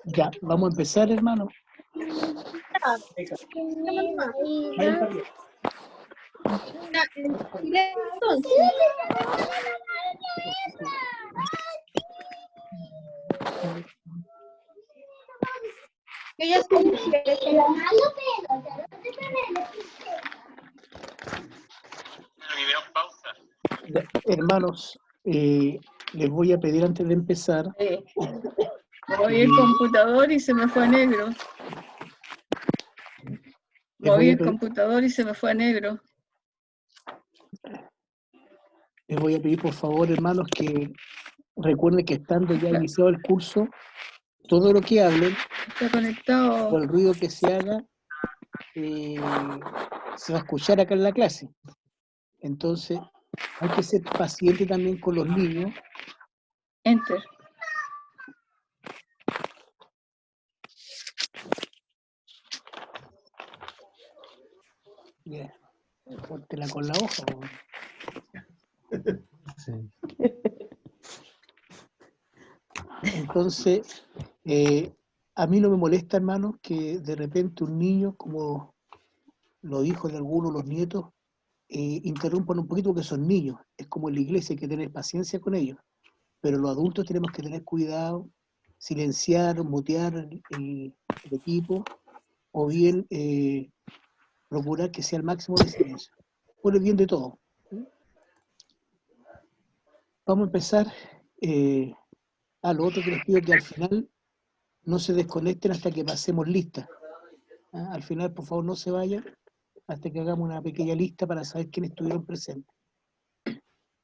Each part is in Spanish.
Ya, vamos a empezar, hermano. Yo ya estoy. Ya, hermanos, les voy a pedir antes de empezar. Moví el computador y se me fue a negro. Moví el computador y se me fue a negro. Les voy a pedir, por favor, hermanos, que recuerden que estando ya iniciado el curso, todo lo que hablen, Está conectado. o el ruido que se haga, se va a escuchar acá en la clase. Entonces, hay que ser paciente también con los niños. Enter. Yeah. Córtela con la hoja. Sí. Entonces, a mí no me molesta, hermanos, que de repente un niño, como los hijos de algunos, los nietos, interrumpan un poquito porque son niños. Es como en la iglesia, hay que tener paciencia con ellos. Pero los adultos tenemos que tener cuidado, silenciar, mutear el equipo, o bien procurar que sea el máximo de silencio, por el bien de todos. Vamos a empezar. A lo otro que les pido que al final no se desconecten hasta que pasemos lista. Al final, por favor, no se vayan hasta que hagamos una pequeña lista para saber quiénes estuvieron presentes.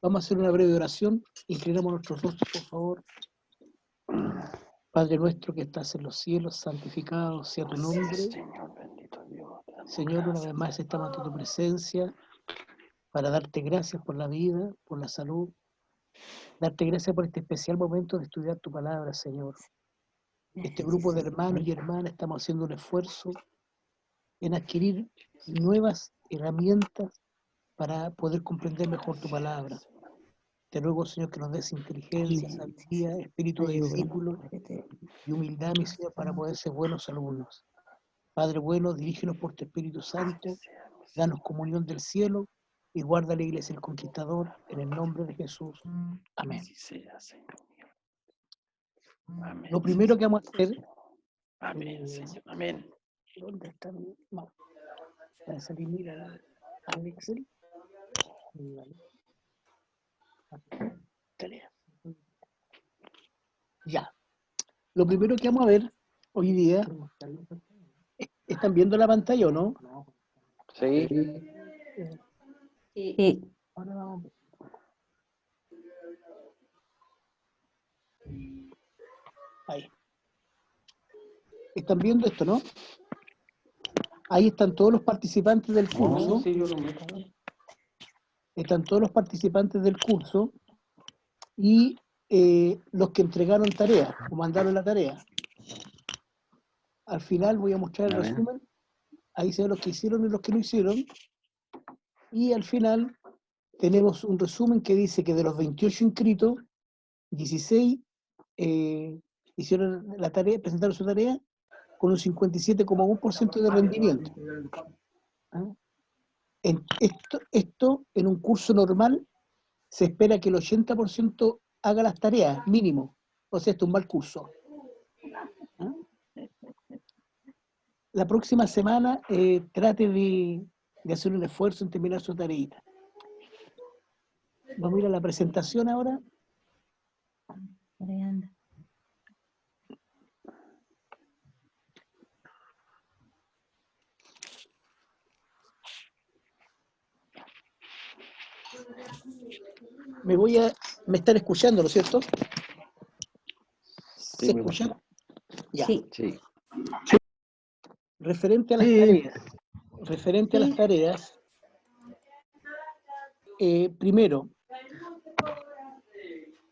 Vamos a hacer una breve oración. Inclinamos nuestros rostros, por favor. Padre nuestro que estás en los cielos, santificado sea tu nombre. Señor, bendito Dios. Señor, una vez más estamos ante tu presencia para darte gracias por la vida, por la salud. Darte gracias por este especial momento de estudiar tu palabra, Señor. Este grupo de hermanos y hermanas estamos haciendo un esfuerzo en adquirir nuevas herramientas para poder comprender mejor tu palabra. Te ruego, Señor, que nos des inteligencia, sabiduría, espíritu de discípulo y humildad, mi Señor, para poder ser buenos alumnos. Padre bueno, dirígenos por tu Espíritu Santo, danos comunión del cielo y guarda la iglesia el conquistador, en el nombre de Jesús. Amén. Así sea, Señor mío. Amén. Lo primero que vamos a hacer... Amén, Señor. Amén. ¿Dónde está mi mouse? Para salir, mira, al Excel. Tarea. Ya. Lo primero que vamos a ver hoy día, ¿están viendo la pantalla o no? Sí. Sí. Ahora vamos. Ahí. ¿Están viendo esto, no? Ahí están todos los participantes del curso. Sí, yo lo meto. Están todos los participantes del curso y los que entregaron tareas o mandaron la tarea. Al final voy a mostrar el resumen. Ahí se ven los que hicieron y los que no hicieron. Y al final tenemos un resumen que dice que de los 28 inscritos, 16 hicieron la tarea, presentaron su tarea con un 57,1% de rendimiento. ¿Ah? Esto en un curso normal se espera que el 80% haga las tareas, mínimo. O sea, esto es un mal curso. ¿Ah? La próxima semana trate de hacer un esfuerzo en terminar su tareita. Vamos a ir a la presentación ahora. Me están escuchando, ¿no es cierto? Sí, ¿Se escucha? Ya. Sí. Referente a las tareas, primero,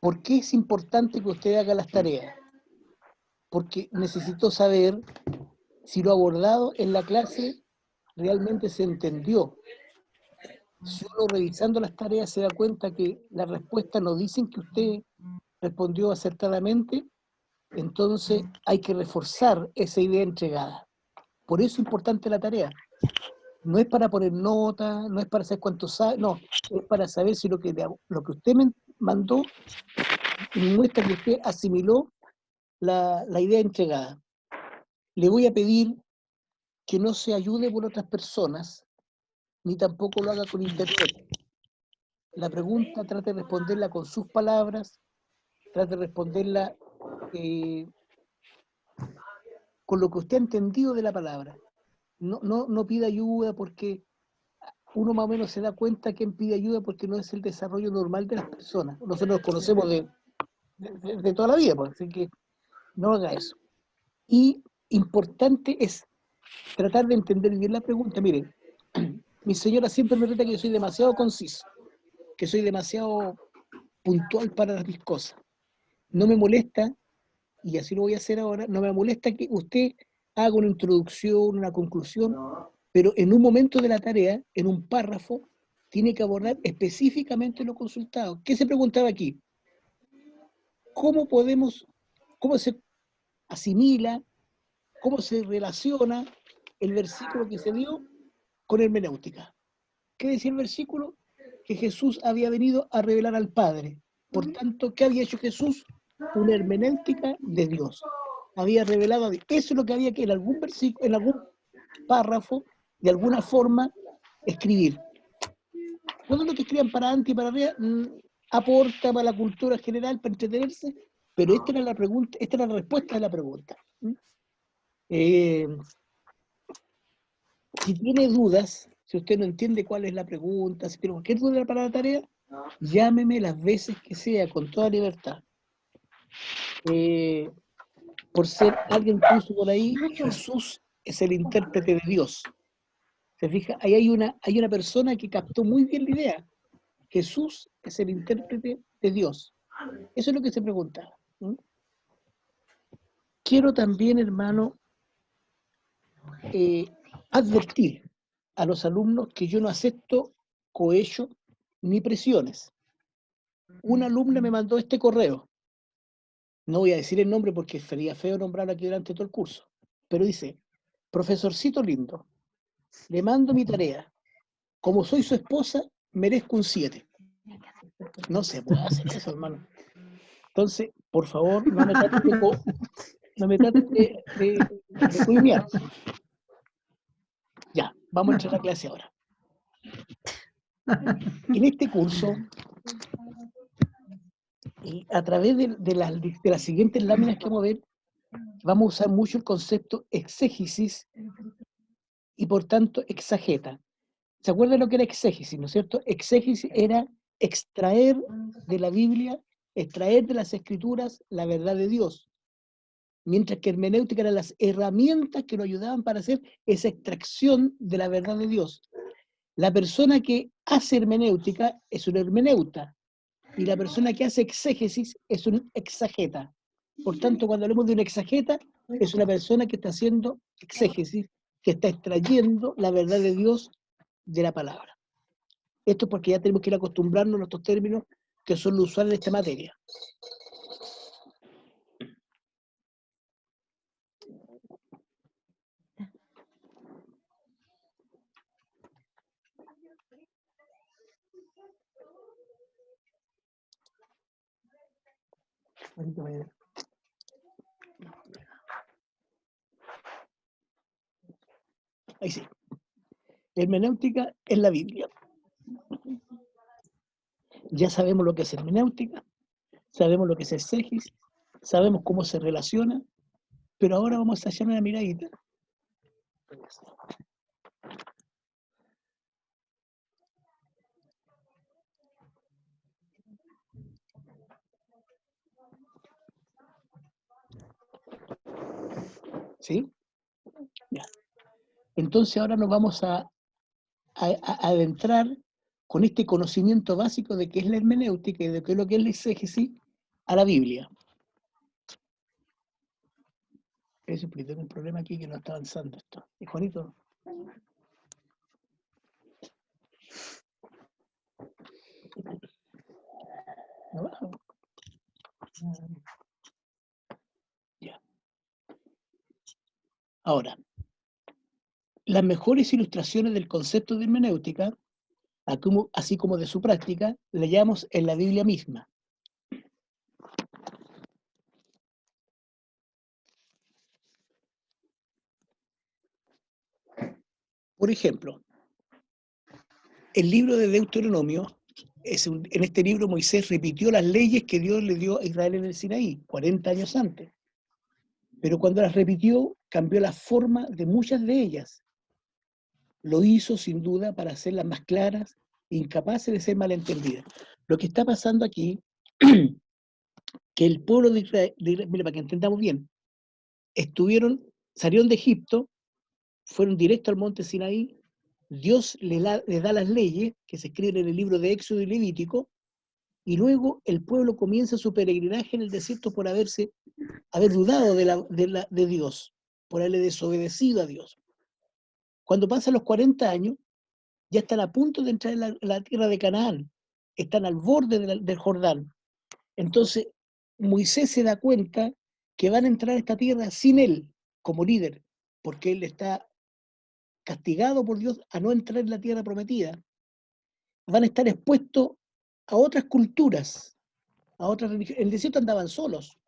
¿por qué es importante que usted haga las tareas? Porque necesito saber si lo abordado en la clase realmente se entendió. Si uno revisando las tareas se da cuenta que las respuestas no dicen que usted respondió acertadamente, entonces hay que reforzar esa idea entregada. Por eso es importante la tarea. No es para poner nota, no es para saber cuánto sabe, no, es para saber si lo que usted me mandó muestra que usted asimiló la idea entregada. Le voy a pedir que no se ayude por otras personas, ni tampoco lo haga con internet. La pregunta trate de responderla con sus palabras, trate de responderla con lo que usted ha entendido de la palabra. No pida ayuda porque uno más o menos se da cuenta quién pide ayuda porque no es el desarrollo normal de las personas. Nosotros nos conocemos de toda la vida, pues, así que no haga eso. Y importante es tratar de entender bien la pregunta. Miren, mi señora siempre me reta que yo soy demasiado conciso, que soy demasiado puntual para mis cosas. No me molesta, y así lo voy a hacer ahora, no me molesta que usted haga una introducción, una conclusión, pero en un momento de la tarea, en un párrafo, tiene que abordar específicamente lo consultado. ¿Qué se preguntaba aquí? ¿Cómo se asimila, cómo se relaciona el versículo que se dio con hermenéutica? ¿Qué decía el versículo? Que Jesús había venido a revelar al Padre. Por tanto, ¿qué había hecho Jesús? Una hermenéutica de Dios. Había revelado a Dios. Eso es lo que había que en algún versículo, en algún párrafo, de alguna forma, escribir. Todo lo que escriban para adelante y para arriba aporta para la cultura general, para entretenerse, pero esta era la pregunta, esta era la respuesta de la pregunta. Si tiene dudas, si usted no entiende cuál es la pregunta, si tiene cualquier duda para la tarea, llámeme las veces que sea, con toda libertad. Por ser alguien puso por ahí, Jesús es el intérprete de Dios. ¿Se fija? Ahí hay una persona que captó muy bien la idea. Jesús es el intérprete de Dios. Eso es lo que se preguntaba. Quiero también, hermano, advertir a los alumnos que yo no acepto cohecho ni presiones. Una alumna me mandó este correo. No voy a decir el nombre porque sería feo nombrarlo aquí durante todo el curso. Pero dice, profesorcito lindo, le mando mi tarea. Como soy su esposa, merezco un 7. No se puede hacer eso, hermano. Entonces, por favor, no me traten de coimear. Ya, vamos a entrar a la clase ahora. En este curso, y a través de las siguientes láminas que vamos a ver, vamos a usar mucho el concepto exégesis y por tanto exageta. ¿Se acuerdan lo que era exégesis, no es cierto? Exégesis era extraer de la Biblia, extraer de las Escrituras la verdad de Dios, mientras que hermenéutica eran las herramientas que nos ayudaban para hacer esa extracción de la verdad de Dios. La persona que hace hermenéutica es un hermeneuta, y la persona que hace exégesis es un exageta. Por tanto, cuando hablamos de un exageta, es una persona que está haciendo exégesis, que está extrayendo la verdad de Dios de la palabra. Esto es porque ya tenemos que ir acostumbrarnos a nuestros términos que son los usuales de esta materia. Ahí sí. Hermenéutica es la Biblia. Ya sabemos lo que es hermenéutica, sabemos lo que es exégesis, sabemos cómo se relaciona, pero ahora vamos a echar una miradita. ¿Sí? Ya. Entonces ahora nos vamos a adentrar con este conocimiento básico de qué es la hermenéutica y de qué es lo que es la exégesis a la Biblia. Eso, porque tengo un problema aquí que no está avanzando esto. ¿Y Juanito? ¿No baja? Ya. Ahora, las mejores ilustraciones del concepto de hermenéutica, así como de su práctica, la hallamos en la Biblia misma. Por ejemplo, el libro de Deuteronomio, en este libro Moisés repitió las leyes que Dios le dio a Israel en el Sinaí, 40 años antes. Pero cuando las repitió, cambió la forma de muchas de ellas. Lo hizo sin duda para hacerlas más claras, incapaces de ser malentendidas. Lo que está pasando aquí, que el pueblo de Israel, mira, para que entendamos bien, salieron de Egipto, fueron directo al monte Sinaí, Dios les da las leyes que se escriben en el libro de Éxodo y Levítico, y luego el pueblo comienza su peregrinaje en el desierto por haber dudado de Dios, por haberle desobedecido a Dios. Cuando pasan los 40 años, ya están a punto de entrar en la tierra de Canaán, están al borde del Jordán. Entonces, Moisés se da cuenta que van a entrar a esta tierra sin él como líder, porque él está castigado por Dios a no entrar en la tierra prometida. Van a estar expuestos a otras culturas, a otras religiones. En el desierto andaban solos.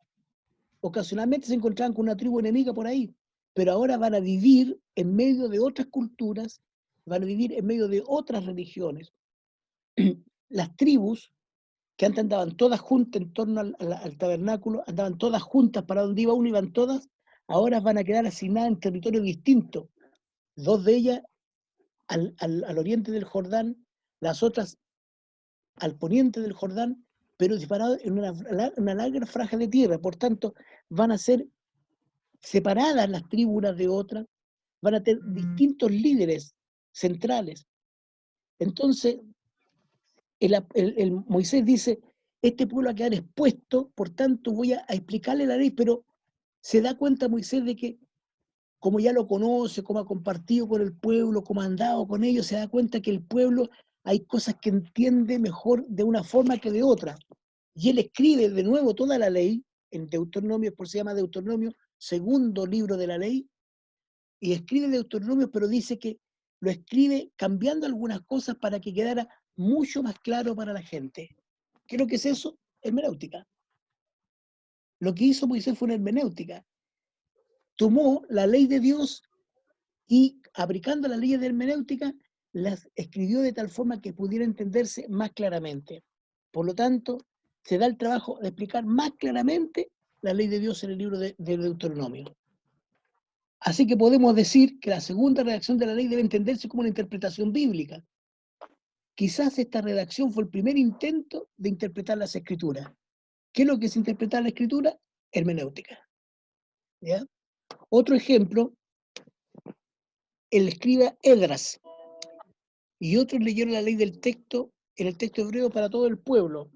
Ocasionalmente se encontraban con una tribu enemiga por ahí, pero ahora van a vivir en medio de otras culturas, van a vivir en medio de otras religiones. Las tribus, que antes andaban todas juntas en torno al tabernáculo, andaban todas juntas para donde iba uno, iban todas, ahora van a quedar asignadas en territorios distintos. 2 de ellas al oriente del Jordán, las otras al poniente del Jordán, pero disparados en una larga franja de tierra. Por tanto, van a ser separadas las tribus unas de otras, van a tener distintos líderes centrales. Entonces, el Moisés dice, este pueblo va a quedar expuesto, por tanto voy a explicarle la ley, pero se da cuenta Moisés de que, como ya lo conoce, como ha compartido con el pueblo, como ha andado con ellos, se da cuenta que el pueblo hay cosas que entiende mejor de una forma que de otra. Y él escribe de nuevo toda la ley, en Deuteronomio, por eso se llama Deuteronomio, segundo libro de la ley, y escribe Deuteronomio, pero dice que lo escribe cambiando algunas cosas para que quedara mucho más claro para la gente. ¿Qué es lo que es eso? Hermenéutica. Lo que hizo Moisés fue una hermenéutica. Tomó la ley de Dios y, aplicando las leyes de hermenéutica, las escribió de tal forma que pudiera entenderse más claramente. Por lo tanto, se da el trabajo de explicar más claramente la ley de Dios en el libro de Deuteronomio. Así que podemos decir que la segunda redacción de la ley debe entenderse como una interpretación bíblica. Quizás esta redacción fue el primer intento de interpretar las escrituras. ¿Qué es lo que es interpretar la escritura? Hermenéutica. ¿Ya? Otro ejemplo, el escriba Esdras y otros leyeron la ley del texto en el texto hebreo para todo el pueblo.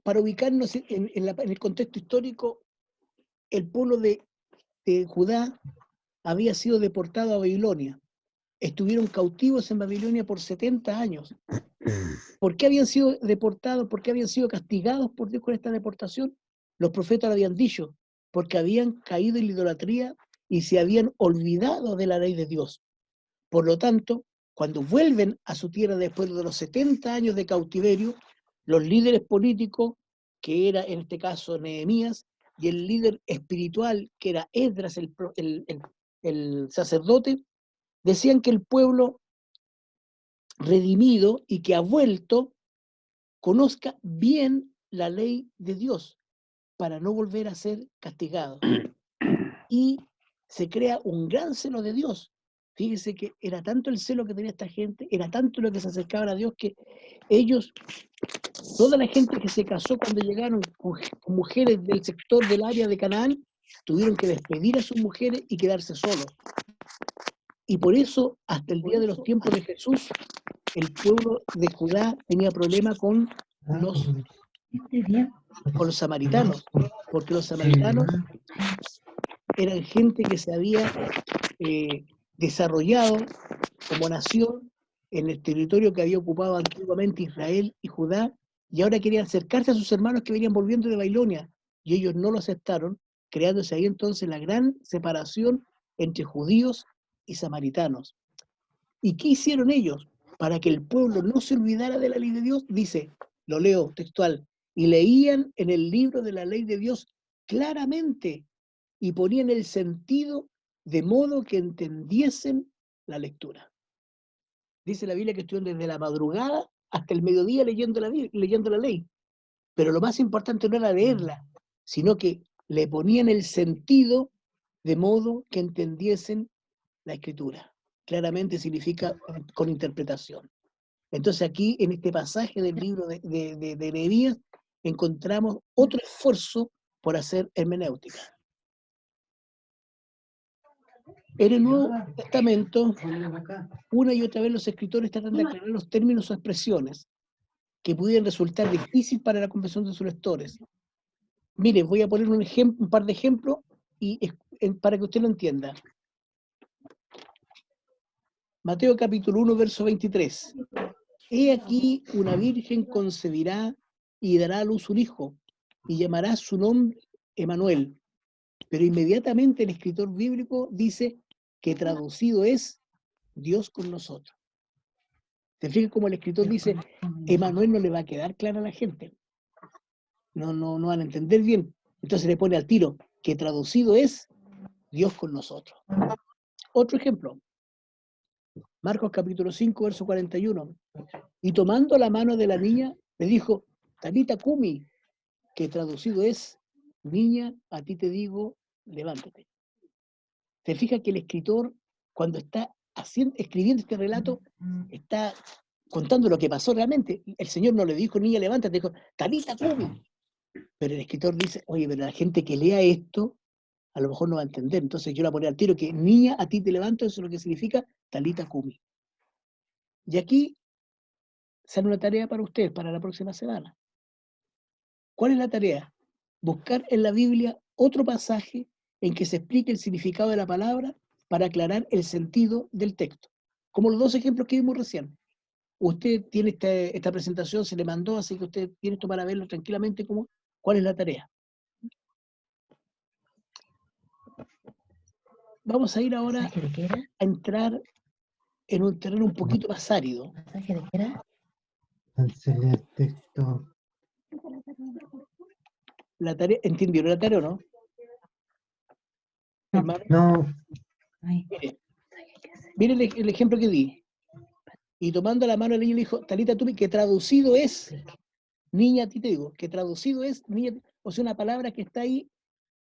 Para ubicarnos en el contexto histórico, el pueblo de Judá había sido deportado a Babilonia. Estuvieron cautivos en Babilonia por 70 años. ¿Por qué habían sido deportados? ¿Por qué habían sido castigados por Dios con esta deportación? Los profetas lo habían dicho, porque habían caído en la idolatría y se habían olvidado de la ley de Dios. Por lo tanto, cuando vuelven a su tierra después de los 70 años de cautiverio, los líderes políticos, que era en este caso Nehemías, y el líder espiritual, que era Esdras, el sacerdote, decían que el pueblo redimido y que ha vuelto conozca bien la ley de Dios para no volver a ser castigado. Y se crea un gran celo de Dios. Fíjese que era tanto el celo que tenía esta gente, era tanto lo que se acercaban a Dios, que ellos, toda la gente que se casó cuando llegaron con mujeres del sector del área de Canaán, tuvieron que despedir a sus mujeres y quedarse solos. Y por eso, hasta el día de los tiempos de Jesús, el pueblo de Judá tenía problemas con los samaritanos, porque los samaritanos eran gente que se había desarrollado como nación en el territorio que había ocupado antiguamente Israel y Judá, y ahora querían acercarse a sus hermanos que venían volviendo de Babilonia, y ellos no lo aceptaron, creándose ahí entonces la gran separación entre judíos y samaritanos. ¿Y qué hicieron ellos? Para que el pueblo no se olvidara de la ley de Dios, dice, lo leo textual, y leían en el libro de la ley de Dios claramente y ponían el sentido de modo que entendiesen la lectura. Dice la Biblia que estuvieron desde la madrugada hasta el mediodía leyendo la ley. Pero lo más importante no era leerla, sino que le ponían el sentido de modo que entendiesen la escritura. Claramente significa con interpretación. Entonces aquí, en este pasaje del libro de Nehemías, encontramos otro esfuerzo por hacer hermenéutica. En el Nuevo Testamento, una y otra vez los escritores tratan de aclarar los términos o expresiones que pudieran resultar difíciles para la comprensión de sus lectores. Mire, voy a poner un par de ejemplos para que usted lo entienda. Mateo capítulo 1, verso 23. He aquí una virgen concebirá y dará a luz un hijo, y llamará su nombre Emanuel. Pero inmediatamente el escritor bíblico dice que traducido es Dios con nosotros. ¿Te fijas cómo el escritor dice, Emanuel no le va a quedar clara a la gente? No van a entender bien. Entonces le pone al tiro que traducido es Dios con nosotros. Otro ejemplo. Marcos capítulo 5, verso 41. Y tomando la mano de la niña, le dijo, Talita Kumi, que traducido es, niña, a ti te digo, levántate. ¿Te fijas que el escritor, cuando está escribiendo este relato, está contando lo que pasó realmente? El Señor no le dijo, niña, levántate, dijo, Talita Kumi. Pero el escritor dice, oye, pero la gente que lea esto, a lo mejor no va a entender. Entonces yo la ponía al tiro que niña, a ti te levanto, eso es lo que significa Talita Kumi. Y aquí sale una tarea para ustedes, para la próxima semana. ¿Cuál es la tarea? Buscar en la Biblia otro pasaje en que se explique el significado de la palabra para aclarar el sentido del texto. Como los dos ejemplos que vimos recién. Usted tiene esta presentación, se le mandó, así que usted tiene esto para verlo tranquilamente. ¿Cuál es la tarea? Vamos a ir ahora a entrar en un terreno un poquito más árido. ¿Mensaje de qué era? Cancelé el texto. La tarea, ¿entendieron la tarea o no? No. Hermano, No, Ay, mire el ejemplo que di. Y tomando la mano del niño le dijo, Talita Tumi, que traducido es, niña, a ti te digo, que traducido es, niña, o sea, una palabra que está ahí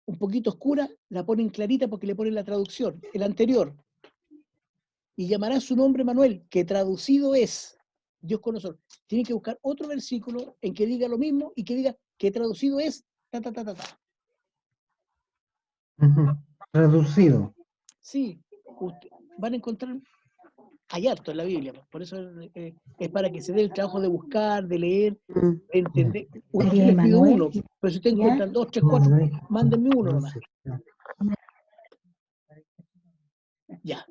un poquito oscura, la ponen clarita porque le ponen la traducción, el anterior. Y llamará su nombre Manuel, que traducido es Dios con nosotros. Tiene que buscar otro versículo en que diga lo mismo y que diga que traducido es ta, ta, ta, ta, ta. traducido. Sí, van a encontrar, hay harto en la Biblia, por eso es para que se dé el trabajo de buscar, de leer, de entender. Yo les pido uno, pero si ustedes encuentran 2, 3, 4, mándenme uno nomás. Ya.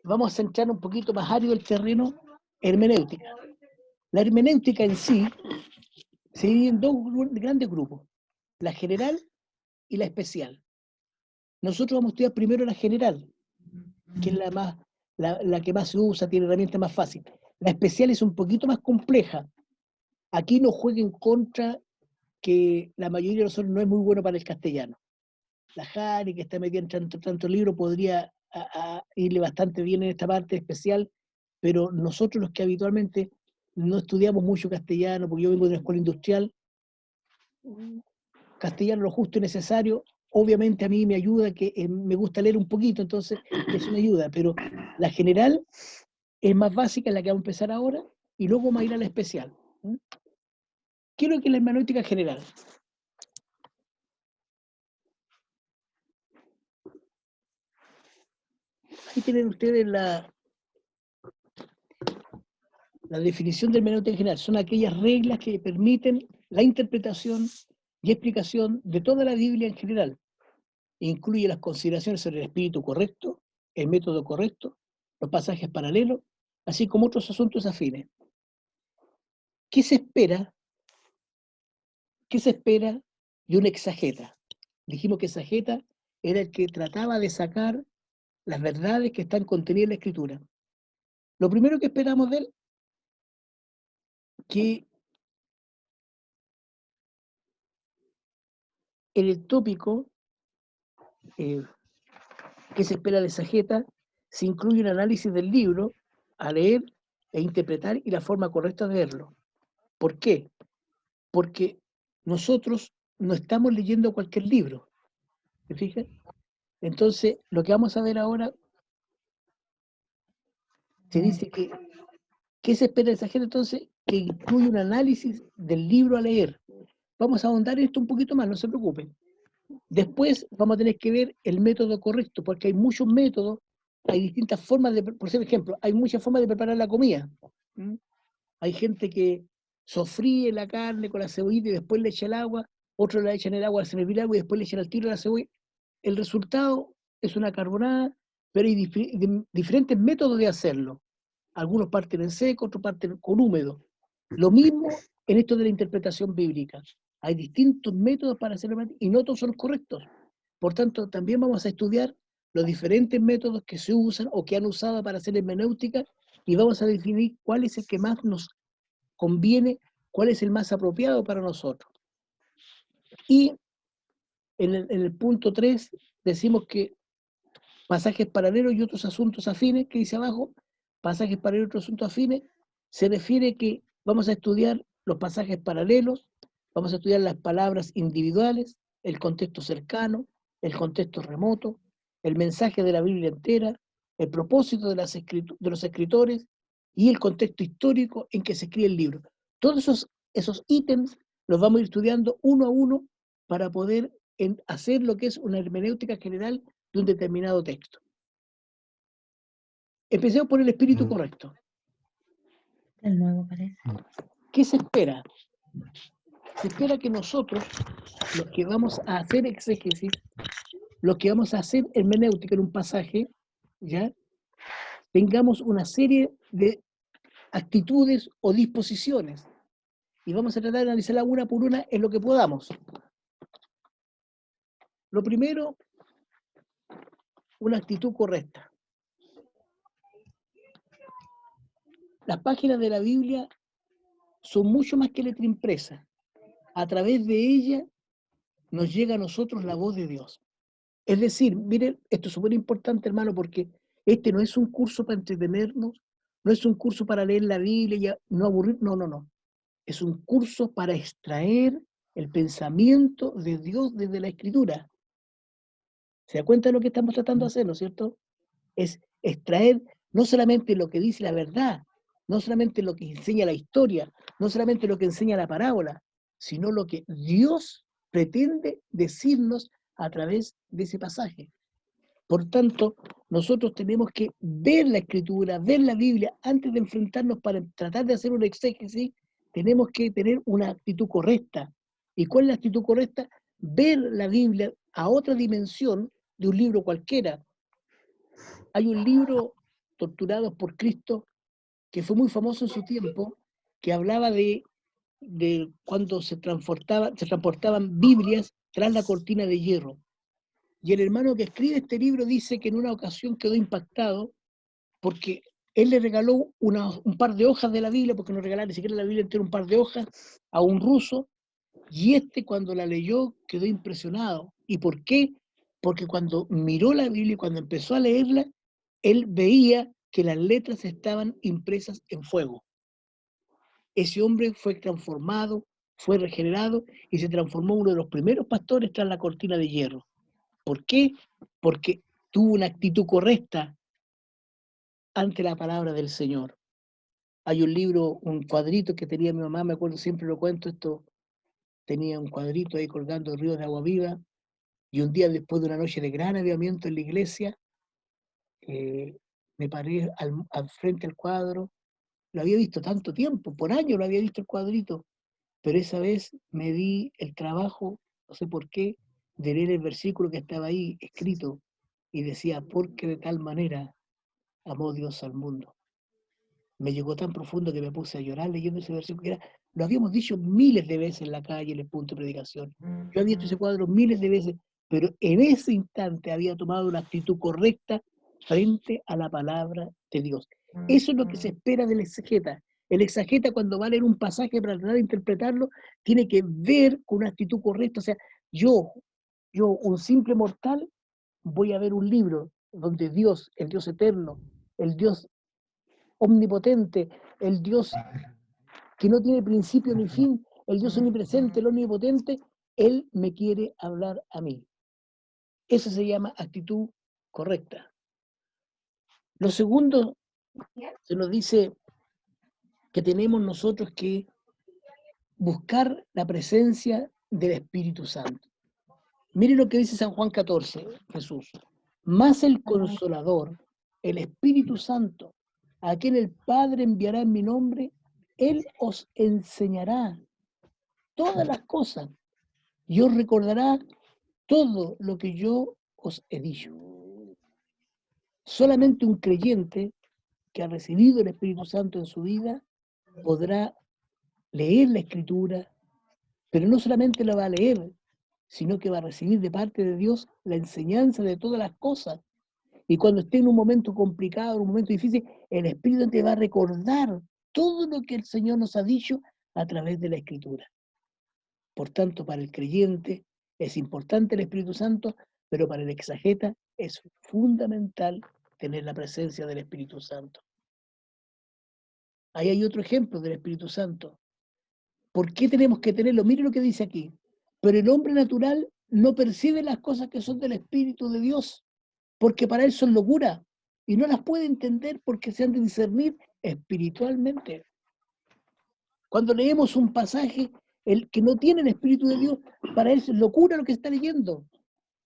Vamos a centrar un poquito más árido el terreno hermenéutica. La hermenéutica en sí se divide en dos grandes grupos, la general y la especial. Nosotros vamos a estudiar primero la general, que es la que más se usa, tiene herramientas más fáciles. La especial es un poquito más compleja. Aquí no jueguen contra que la mayoría de nosotros no es muy bueno para el castellano. La Jari, que está metida en tanto libro, podría irle bastante bien en esta parte especial, pero nosotros los que habitualmente no estudiamos mucho castellano, porque yo vengo de una escuela industrial, castellano lo justo y necesario, obviamente a mí me ayuda, que me gusta leer un poquito, entonces eso me ayuda, pero la general es más básica, la que vamos a empezar ahora, y luego vamos a ir a la especial. ¿Qué es lo que es la hermenéutica general? Ahí tienen ustedes la definición de hermenéutica general. Son aquellas reglas que permiten la interpretación y explicación de toda la Biblia en general. Incluye las consideraciones sobre el espíritu correcto, el método correcto, los pasajes paralelos, así como otros asuntos afines. ¿Qué se espera ¿Qué se espera de un exageta? Dijimos que exageta era el que trataba de sacar las verdades que están contenidas en la Escritura. Lo primero que esperamos de él, que en el tópico que se espera de exageta, se incluye un análisis del libro a leer e interpretar y la forma correcta de verlo. ¿Por qué? Porque nosotros no estamos leyendo cualquier libro, ¿te fijas? Entonces, lo que vamos a ver ahora, se dice que, ¿qué se espera de exageta? Entonces, que incluye un análisis del libro a leer. Vamos a ahondar en esto un poquito más, no se preocupen. Después vamos a tener que ver el método correcto, porque hay muchos métodos, hay distintas formas de, por ejemplo, hay muchas formas de preparar la comida. ¿Mm? Hay gente que sofríe la carne con la cebollita y después le echa el agua, otros le echan el agua, se hervir el agua y después le echan al tiro la cebolla. El resultado es una carbonada, pero hay diferentes métodos de hacerlo. Algunos parten en seco, otros parten con húmedo. Lo mismo en esto de la interpretación bíblica. Hay distintos métodos para hacerlo y no todos son correctos. Por tanto, también vamos a estudiar los diferentes métodos que se usan o que han usado para hacer hermenéutica y vamos a definir cuál es el que más nos conviene, cuál es el más apropiado para nosotros. Y en el punto 3 decimos que pasajes paralelos y otros asuntos afines, que dice abajo, pasajes paralelos y otros asuntos afines, se refiere que vamos a estudiar los pasajes paralelos, vamos a estudiar las palabras individuales, el contexto cercano, el contexto remoto, el mensaje de la Biblia entera, el propósito de los escritores y el contexto histórico en que se escribe el libro. Todos esos ítems los vamos a ir estudiando uno a uno para poder hacer lo que es una hermenéutica general de un determinado texto. Empecemos por el espíritu correcto. El nuevo parece. ¿Qué se espera? Se espera que nosotros, los que vamos a hacer exégesis, los que vamos a hacer hermenéutica en un pasaje, ¿ya? Tengamos una serie de actitudes o disposiciones. Y vamos a tratar de analizarla una por una en lo que podamos. Lo primero, una actitud correcta. Las páginas de la Biblia son mucho más que letra impresa. A través de ella nos llega a nosotros la voz de Dios. Es decir, miren, esto es súper importante, hermano, porque este no es un curso para entretenernos, no es un curso para leer la Biblia y no aburrir, no. Es un curso para extraer el pensamiento de Dios desde la Escritura. ¿Se da cuenta de lo que estamos tratando de hacer, no es cierto? Es extraer no solamente lo que dice la verdad, no solamente lo que enseña la historia, no solamente lo que enseña la parábola, sino lo que Dios pretende decirnos a través de ese pasaje. Por tanto, nosotros tenemos que ver la Escritura, ver la Biblia, antes de enfrentarnos para tratar de hacer un exégesis, tenemos que tener una actitud correcta. ¿Y cuál es la actitud correcta? Ver la Biblia a otra dimensión de un libro cualquiera. Hay un libro, Torturados por Cristo, que fue muy famoso en su tiempo, que hablaba de cuando se transportaban Biblias tras la cortina de hierro. Y el hermano que escribe este libro dice que en una ocasión quedó impactado porque él le regaló un par de hojas de la Biblia, porque no regalaba ni siquiera la Biblia entera, un par de hojas a un ruso, y cuando la leyó quedó impresionado. ¿Y por qué? Porque cuando miró la Biblia y cuando empezó a leerla, él veía que las letras estaban impresas en fuego. Ese hombre fue transformado, fue regenerado y se transformó en uno de los primeros pastores tras la cortina de hierro. ¿Por qué? Porque tuvo una actitud correcta ante la palabra del Señor. Hay un libro, un cuadrito que tenía mi mamá, me acuerdo, siempre lo cuento, esto tenía un cuadrito ahí colgando el río de agua viva, y un día después de una noche de gran avivamiento en la iglesia, me paré al frente al cuadro, lo había visto tanto tiempo, por años lo había visto el cuadrito, pero esa vez me di el trabajo, no sé por qué, de leer el versículo que estaba ahí escrito, y decía, porque de tal manera amó Dios al mundo. me llegó tan profundo que me puse a llorar leyendo ese versículo, que lo habíamos dicho miles de veces en la calle, en el punto de predicación. Yo había visto ese cuadro miles de veces, pero en ese instante había tomado una actitud correcta frente a la palabra de Dios. Eso es lo que se espera del exegeta. El exegeta, cuando va a leer un pasaje para tratar de interpretarlo, tiene que ver con una actitud correcta. O sea, yo, un simple mortal, voy a ver un libro donde Dios, el Dios eterno, el Dios omnipotente, el Dios que no tiene principio ni fin, el Dios omnipresente, el omnipotente, Él me quiere hablar a mí. Eso se llama actitud correcta. Lo segundo, se nos dice que tenemos nosotros que buscar la presencia del Espíritu Santo. Mire lo que dice San Juan 14, Jesús. Más el Consolador, el Espíritu Santo, a quien el Padre enviará en mi nombre, Él os enseñará todas las cosas y os recordará todo lo que yo os he dicho. Solamente un creyente que ha recibido el Espíritu Santo en su vida podrá leer la Escritura, pero no solamente la va a leer, sino que va a recibir de parte de Dios la enseñanza de todas las cosas. Y cuando esté en un momento complicado, en un momento difícil, el Espíritu te va a recordar todo lo que el Señor nos ha dicho a través de la Escritura. Por tanto, para el creyente es importante el Espíritu Santo, pero para el exegeta es fundamental tener la presencia del Espíritu Santo. Ahí hay otro ejemplo del Espíritu Santo. ¿Por qué tenemos que tenerlo? Mire lo que dice aquí. Pero el hombre natural no percibe las cosas que son del Espíritu de Dios, porque para él son locura, y no las puede entender porque se han de discernir espiritualmente. Cuando leemos un pasaje, el que no tiene el Espíritu de Dios, para él es locura lo que está leyendo.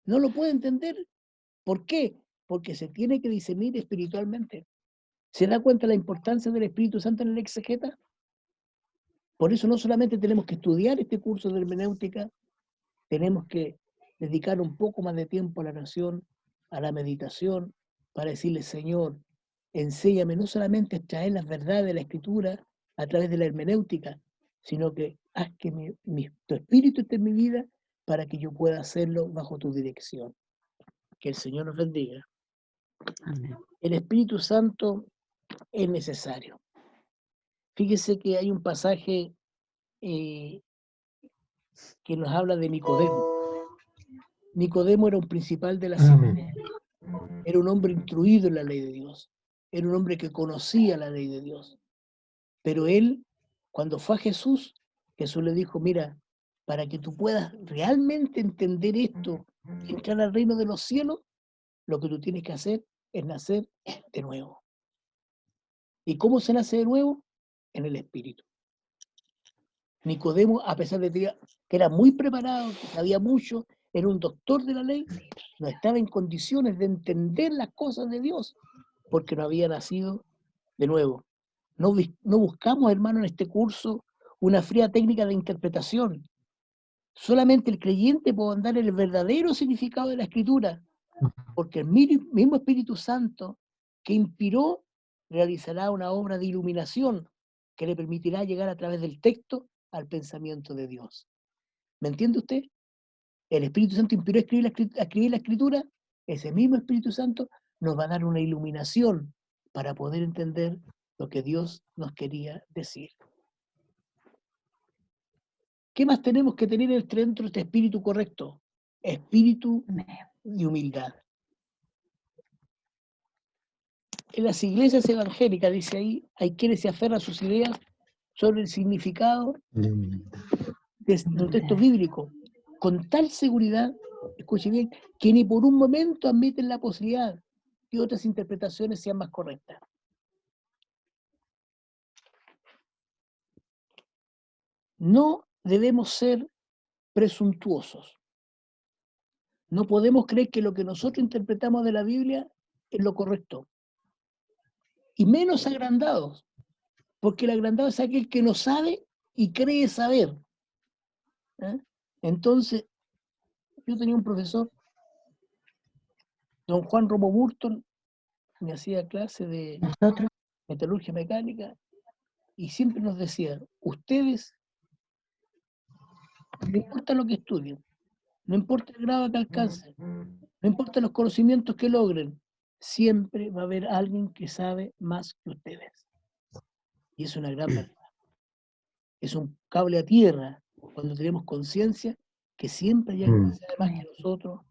No lo puede entender. ¿Por qué? Porque se tiene que discernir espiritualmente. ¿Se da cuenta la importancia del Espíritu Santo en el exegeta? Por eso no solamente tenemos que estudiar este curso de hermenéutica, tenemos que dedicar un poco más de tiempo a la oración, a la meditación, para decirle, Señor, enséñame no solamente a extraer las verdades de la Escritura a través de la hermenéutica, sino que haz que tu Espíritu esté en mi vida para que yo pueda hacerlo bajo tu dirección. Que el Señor nos bendiga. Amén. El Espíritu Santo es necesario. Fíjese que hay un pasaje que nos habla de Nicodemo. Nicodemo era un principal de la sinagoga. Era un hombre instruido en la ley de Dios. Era un hombre que conocía la ley de Dios. Pero él, cuando fue a Jesús, Jesús le dijo, mira, para que tú puedas realmente entender esto y entrar al reino de los cielos, lo que tú tienes que hacer es nacer de nuevo. ¿Y cómo se nace de nuevo? En el Espíritu. Nicodemo, a pesar de que era muy preparado, que sabía mucho, era un doctor de la ley, no estaba en condiciones de entender las cosas de Dios, porque no había nacido de nuevo. No buscamos, hermano, en este curso una fría técnica de interpretación. Solamente el creyente puede dar el verdadero significado de la Escritura, porque el mismo Espíritu Santo que inspiró realizará una obra de iluminación que le permitirá llegar a través del texto al pensamiento de Dios. ¿Me entiende usted? El Espíritu Santo inspiró a escribir la Escritura, ese mismo Espíritu Santo nos va a dar una iluminación para poder entender lo que Dios nos quería decir. ¿Qué más tenemos que tener dentro de este espíritu correcto? Espíritu de humildad. En las iglesias evangélicas, dice ahí, hay quienes se aferran a sus ideas sobre el significado de un texto bíblico, con tal seguridad, escuche bien, que ni por un momento admiten la posibilidad que otras interpretaciones sean más correctas. No debemos ser presuntuosos. No podemos creer que lo que nosotros interpretamos de la Biblia es lo correcto. Y menos agrandados, porque el agrandado es aquel que no sabe y cree saber. ¿Eh? Entonces, yo tenía un profesor, don Juan Romo Burton, me hacía clase de Nosotros, metalurgia mecánica, y siempre nos decía, ustedes, no importa lo que estudien, no importa el grado que alcancen, no importa los conocimientos que logren, siempre va a haber alguien que sabe más que ustedes. Y es una gran verdad. Es un cable a tierra cuando tenemos conciencia que siempre hay alguien que sabe más que nosotros.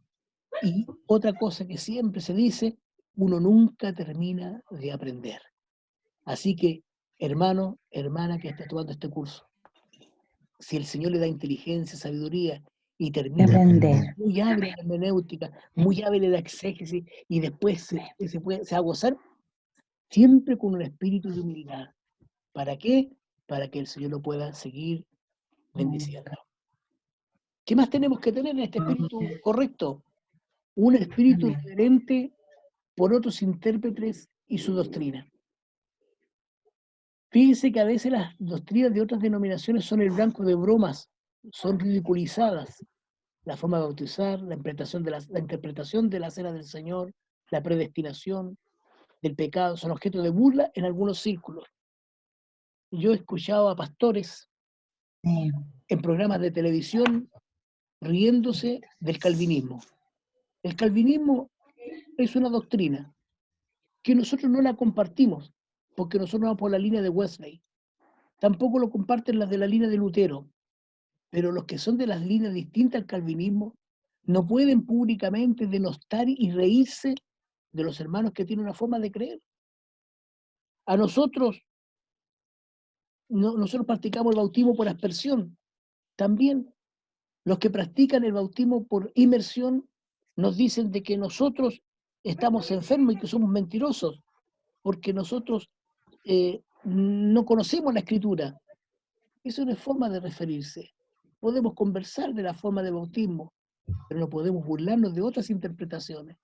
Y otra cosa que siempre se dice, uno nunca termina de aprender. Así que, hermano, hermana que está tomando este curso, si el Señor le da inteligencia, sabiduría, y termina Aprender. muy hábil en la hermenéutica, muy hábil en la exégesis, y después se va a gozar siempre con un espíritu de humildad. ¿Para qué? Para que el Señor lo pueda seguir bendiciendo. ¿Qué más tenemos que tener en este espíritu correcto? Un espíritu reverente por otros intérpretes y su doctrina. Fíjense que a veces las doctrinas de otras denominaciones son el blanco de bromas, son ridiculizadas. La forma de bautizar, la interpretación de la cena del Señor, la predestinación del pecado, son objeto de burla en algunos círculos. Yo he escuchado a pastores en programas de televisión riéndose del calvinismo. El calvinismo es una doctrina que nosotros no la compartimos, porque nosotros vamos por la línea de Wesley. Tampoco lo comparten las de la línea de Lutero, pero los que son de las líneas distintas al calvinismo no pueden públicamente denostar y reírse de los hermanos que tienen una forma de creer. A nosotros, nosotros practicamos el bautismo por aspersión. También los que practican el bautismo por inmersión nos dicen de que nosotros estamos enfermos y que somos mentirosos, porque nosotros no conocemos la Escritura. Eso no es forma de referirse. Podemos conversar de la forma de bautismo, pero no podemos burlarnos de otras interpretaciones.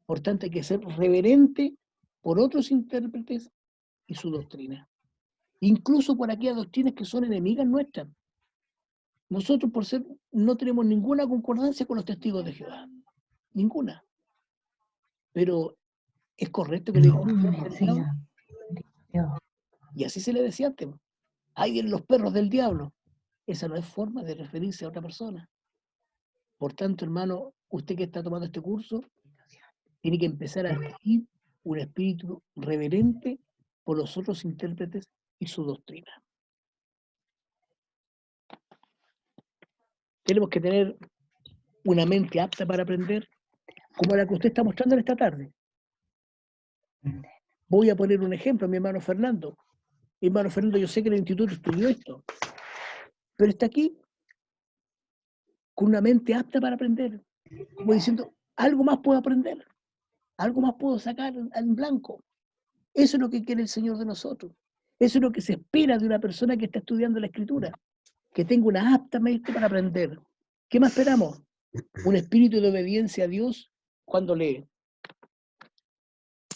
Por tanto, hay que ser reverente por otros intérpretes y su doctrina. Incluso por aquellas doctrinas que son enemigas nuestras. Nosotros, por ser, no tenemos ninguna concordancia con los testigos de Jehová. Ninguna. Pero es correcto que le digamos del diablo. Y así se le decía antes. Ahí vienen los perros del diablo. Esa no es forma de referirse a otra persona. Por tanto, hermano, usted que está tomando este curso, tiene que empezar a adquirir un espíritu reverente por los otros intérpretes y su doctrina. Tenemos que tener una mente apta para aprender, como la que usted está mostrando esta tarde. Voy a poner un ejemplo, mi hermano Fernando. Mi hermano Fernando, yo sé que en el instituto estudió esto, pero está aquí con una mente apta para aprender, como diciendo, algo más puedo aprender, algo más puedo sacar en blanco. Eso es lo que quiere el Señor de nosotros. Eso es lo que se espera de una persona que está estudiando la Escritura, que tenga una apta mente para aprender. ¿Qué más esperamos? Un espíritu de obediencia a Dios cuando lee.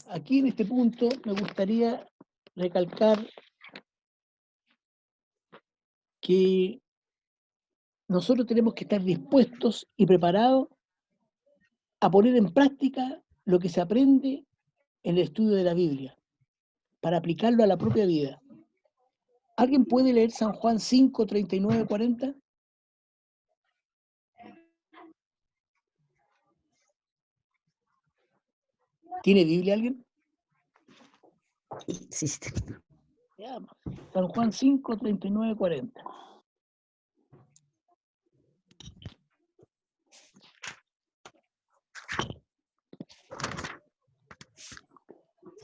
Aquí en este punto me gustaría recalcar que nosotros tenemos que estar dispuestos y preparados a poner en práctica lo que se aprende en el estudio de la Biblia, para aplicarlo a la propia vida. ¿Alguien puede leer San Juan 5, 39, 40? ¿Tiene Biblia alguien? Existe. Ya, San Juan 5, 39, 40.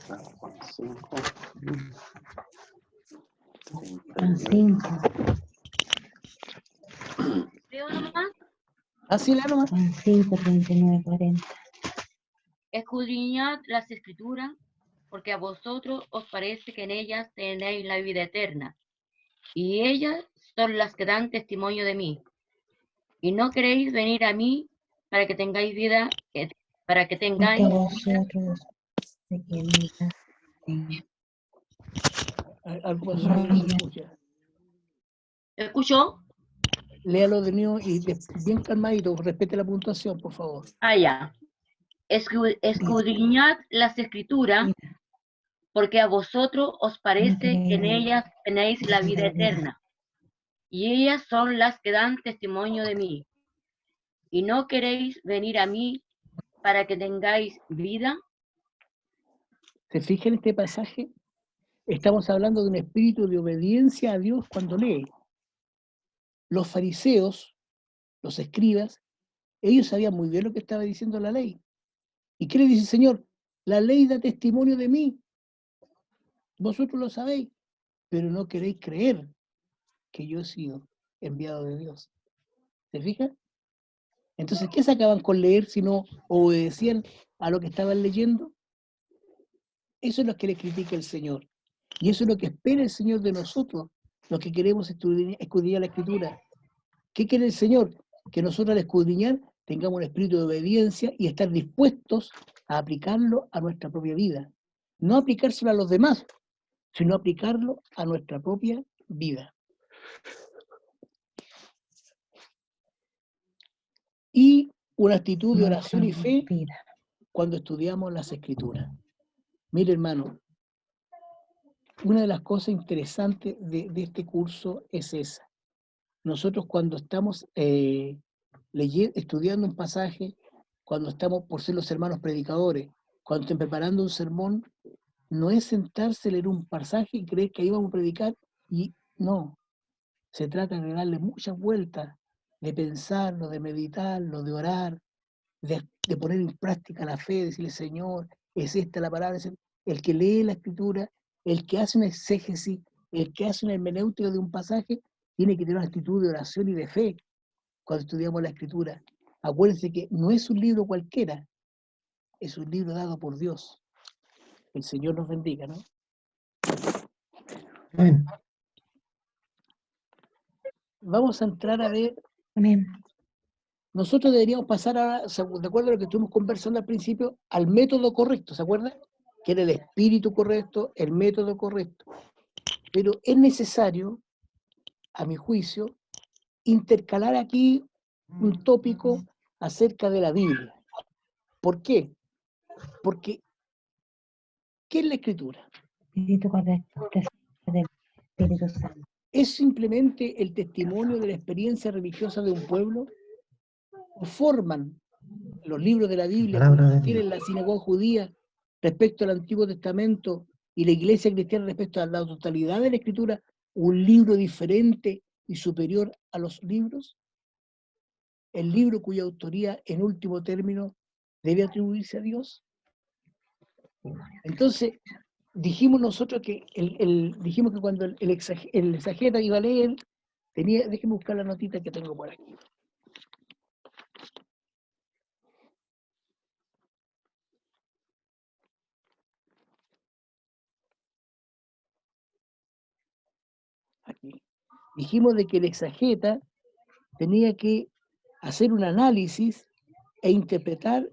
Juan 5. Juan 5. Leo nomás. Así la nomás. Juan 5, 39, 40. Escudriñad las escrituras, porque a vosotros os parece que en ellas tenéis la vida eterna, y ellas son las que dan testimonio de mí. Y no queréis venir a mí para que tengáis vida, para que tengáis vida. Algo pasó, no se escucha. ¿Escuchó? Léalo de nuevo y bien calmadito, respete la puntuación, por favor. Ya. Escudriñad las escrituras, porque a vosotros os parece que en creéis ellas tenéis la vida eterna, y ellas son las que dan testimonio de mí. ¿Y no queréis venir a mí para que tengáis vida? ¿Se fijan en este pasaje? Estamos hablando de un espíritu de obediencia a Dios cuando lee. Los fariseos, los escribas, ellos sabían muy bien lo que estaba diciendo la ley. ¿Y qué le dice el Señor? La ley da testimonio de mí. Vosotros lo sabéis, pero no queréis creer que yo he sido enviado de Dios. ¿Se fijan? Entonces, ¿qué sacaban con leer si no obedecían a lo que estaban leyendo? Eso es lo que le critica el Señor. Y eso es lo que espera el Señor de nosotros, los que queremos escudriñar la Escritura. ¿Qué quiere el Señor? Que nosotros al escudriñar tengamos un espíritu de obediencia y estar dispuestos a aplicarlo a nuestra propia vida. No aplicárselo a los demás, sino aplicarlo a nuestra propia vida. Y una actitud de oración y fe vida. cuando estudiamos las Escrituras. Mire, hermano, una de las cosas interesantes de este curso es esa. Nosotros cuando estamos estudiando un pasaje, cuando estamos por ser los hermanos predicadores, cuando estén preparando un sermón, no es sentarse a leer un pasaje y creer que ahí vamos a predicar, y no. Se trata de darle muchas vueltas, de pensarlo, de meditarlo, de orar, de poner en práctica la fe, decirle, Señor, es esta la palabra. El que lee la Escritura, el que hace una exégesis, el que hace una hermenéutica de un pasaje, tiene que tener una actitud de oración y de fe cuando estudiamos la Escritura. Acuérdense que no es un libro cualquiera, es un libro dado por Dios. El Señor nos bendiga, ¿no? Amén. Vamos a entrar a ver, Amén. nosotros deberíamos pasar ahora, de acuerdo a lo que estuvimos conversando al principio, al método correcto, ¿se acuerdan? Que era el espíritu correcto, el método correcto. Pero es necesario, a mi juicio, intercalar aquí un tópico acerca de la Biblia. ¿Por qué? Porque, ¿qué es la Escritura? Espíritu correcto. Del Espíritu Santo. ¿Es simplemente el testimonio de la experiencia religiosa de un pueblo? ¿O forman los libros de la Biblia, como Palabra de tiene Dios. la sinagoga judía respecto al Antiguo Testamento y la iglesia cristiana respecto a la totalidad de la Escritura, un libro diferente y superior a los libros? ¿El libro cuya autoría en último término debe atribuirse a Dios? Entonces, dijimos nosotros que dijimos que cuando el exageta iba a leer, déjenme buscar la notita que tengo por aquí. Aquí. Dijimos de que el exageta tenía que hacer un análisis e interpretar,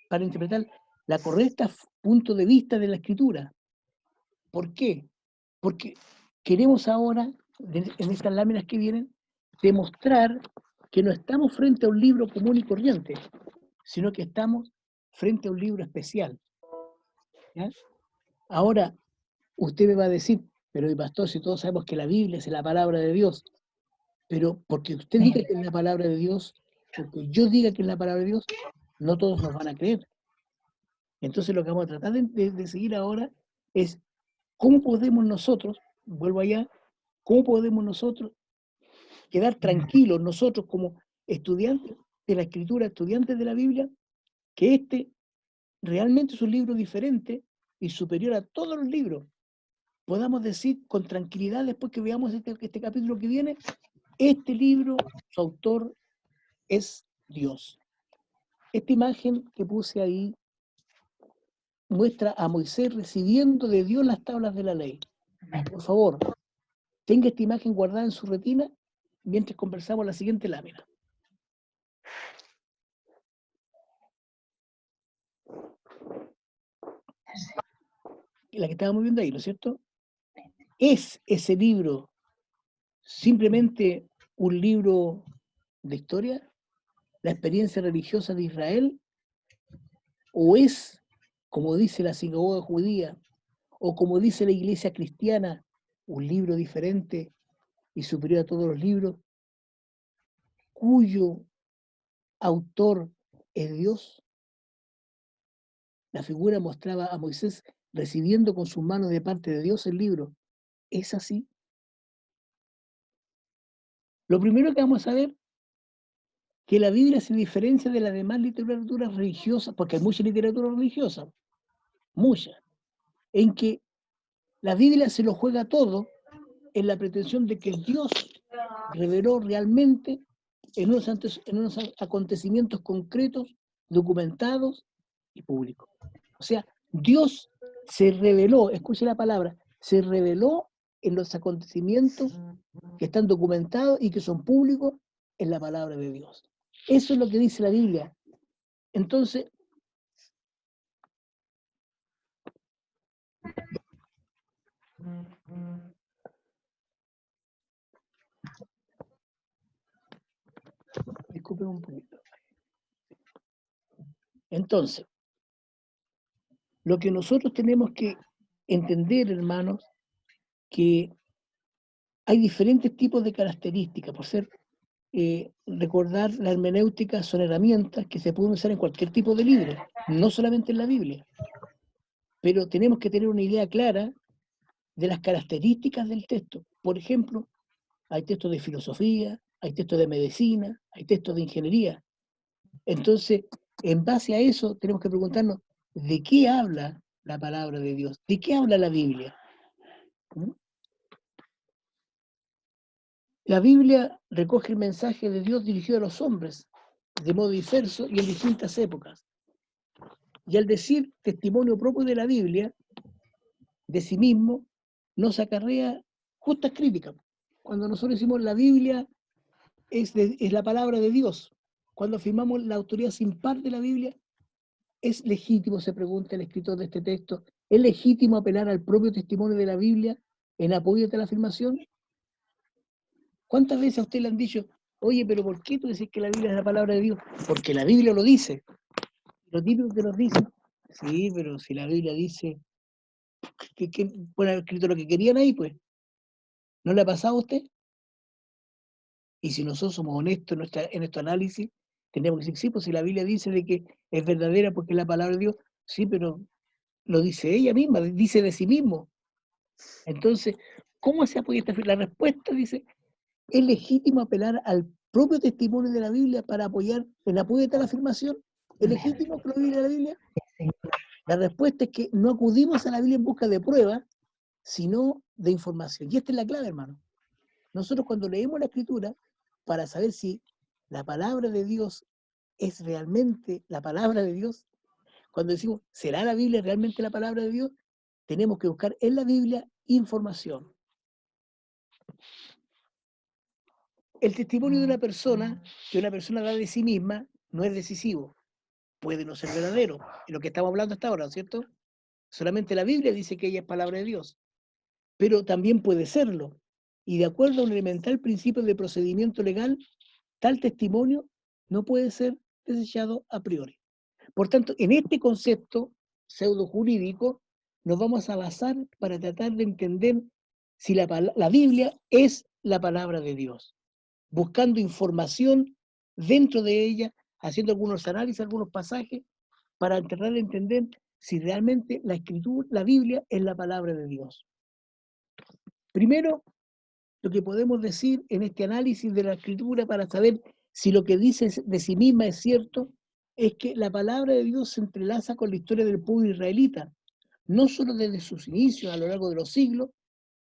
para interpretar la correcta punto de vista de la Escritura. ¿Por qué? Porque queremos ahora, en estas láminas que vienen, demostrar que no estamos frente a un libro común y corriente, sino que estamos frente a un libro especial. ¿Ya? Ahora, usted me va a decir, pero mi pastor, si todos sabemos que la Biblia es la palabra de Dios, pero porque usted diga que es la palabra de Dios, porque yo diga que es la palabra de Dios, no todos nos van a creer. Entonces lo que vamos a tratar de seguir ahora es cómo podemos nosotros, vuelvo allá, cómo podemos nosotros quedar tranquilos, nosotros como estudiantes de la Escritura, estudiantes de la Biblia, que este realmente es un libro diferente y superior a todos los libros. Podamos decir con tranquilidad, después que veamos este capítulo que viene, este libro, su autor es Dios. Esta imagen que puse ahí muestra a Moisés recibiendo de Dios las tablas de la ley. Por favor, tenga esta imagen guardada en su retina mientras conversamos la siguiente lámina. La que estábamos viendo ahí, ¿no es cierto? ¿Es ese libro simplemente un libro de historia? ¿La experiencia religiosa de Israel? ¿O es, como dice la sinagoga judía, o como dice la iglesia cristiana, un libro diferente y superior a todos los libros, cuyo autor es Dios. La figura mostraba a Moisés recibiendo con sus manos de parte de Dios el libro. ¿Es así? Lo primero que vamos a ver, que la Biblia se diferencia de las demás literaturas religiosas, porque hay mucha literatura religiosa, mucha, en que la Biblia se lo juega todo en la pretensión de que Dios reveló realmente en unos acontecimientos concretos, documentados y públicos. O sea, Dios se reveló, escuche la palabra, se reveló en los acontecimientos que están documentados y que son públicos en la palabra de Dios. Eso es lo que dice la Biblia. Entonces, disculpen un poquito. Entonces, lo que nosotros tenemos que entender, hermanos, que hay diferentes tipos de características. Por ser, recordar, la hermenéutica son herramientas que se pueden usar en cualquier tipo de libro, no solamente en la Biblia. Pero tenemos que tener una idea clara de las características del texto. Por ejemplo, hay textos de filosofía, hay textos de medicina, hay textos de ingeniería. Entonces, en base a eso, tenemos que preguntarnos, ¿de qué habla la palabra de Dios? ¿De qué habla la Biblia? ¿Mm? La Biblia recoge el mensaje de Dios dirigido a los hombres, de modo diverso y en distintas épocas. Y al decir testimonio propio de la Biblia, de sí mismo, nos acarrea justas críticas. Cuando nosotros decimos la Biblia es la palabra de Dios, cuando afirmamos la autoridad sin par de la Biblia, ¿es legítimo, se pregunta el escritor de este texto, es legítimo apelar al propio testimonio de la Biblia en apoyo de la afirmación? ¿Cuántas veces a usted le han dicho, oye, pero ¿por qué tú decís que la Biblia es la palabra de Dios? Porque la Biblia lo dice. Lo típico que nos dicen, sí, pero si la Biblia dice que pueden haber escrito lo que querían ahí, pues, ¿no le ha pasado a usted? Y si nosotros somos honestos en nuestro análisis, tenemos que decir, sí, pues si la Biblia dice de que es verdadera porque es la palabra de Dios, sí, pero lo dice ella misma, dice de sí mismo. Entonces, ¿cómo se apoya esta? La respuesta dice, ¿es legítimo apelar al propio testimonio de la Biblia para apoyar en apoyo de tal afirmación? ¿Es legítimo que lo diga la Biblia? La respuesta es que no acudimos a la Biblia en busca de pruebas, sino de información. Y esta es la clave, hermano. Nosotros cuando leemos la Escritura, para saber si la palabra de Dios es realmente la palabra de Dios, cuando decimos, ¿será la Biblia realmente la palabra de Dios? Tenemos que buscar en la Biblia información. El testimonio de una persona, que una persona da de sí misma, no es decisivo. Puede no ser verdadero, en lo que estamos hablando hasta ahora, ¿cierto? Solamente la Biblia dice que ella es palabra de Dios. Pero también puede serlo. Y de acuerdo a un elemental principio de procedimiento legal, tal testimonio no puede ser desechado a priori. Por tanto, en este concepto pseudo jurídico nos vamos a basar para tratar de entender si la Biblia es la palabra de Dios, buscando información dentro de ella, haciendo algunos análisis, algunos pasajes, para tratar de entender si realmente la Escritura, la Biblia es la palabra de Dios. Primero, lo que podemos decir en este análisis de la Escritura para saber si lo que dice de sí misma es cierto, es que la palabra de Dios se entrelaza con la historia del pueblo israelita, no solo desde sus inicios a lo largo de los siglos,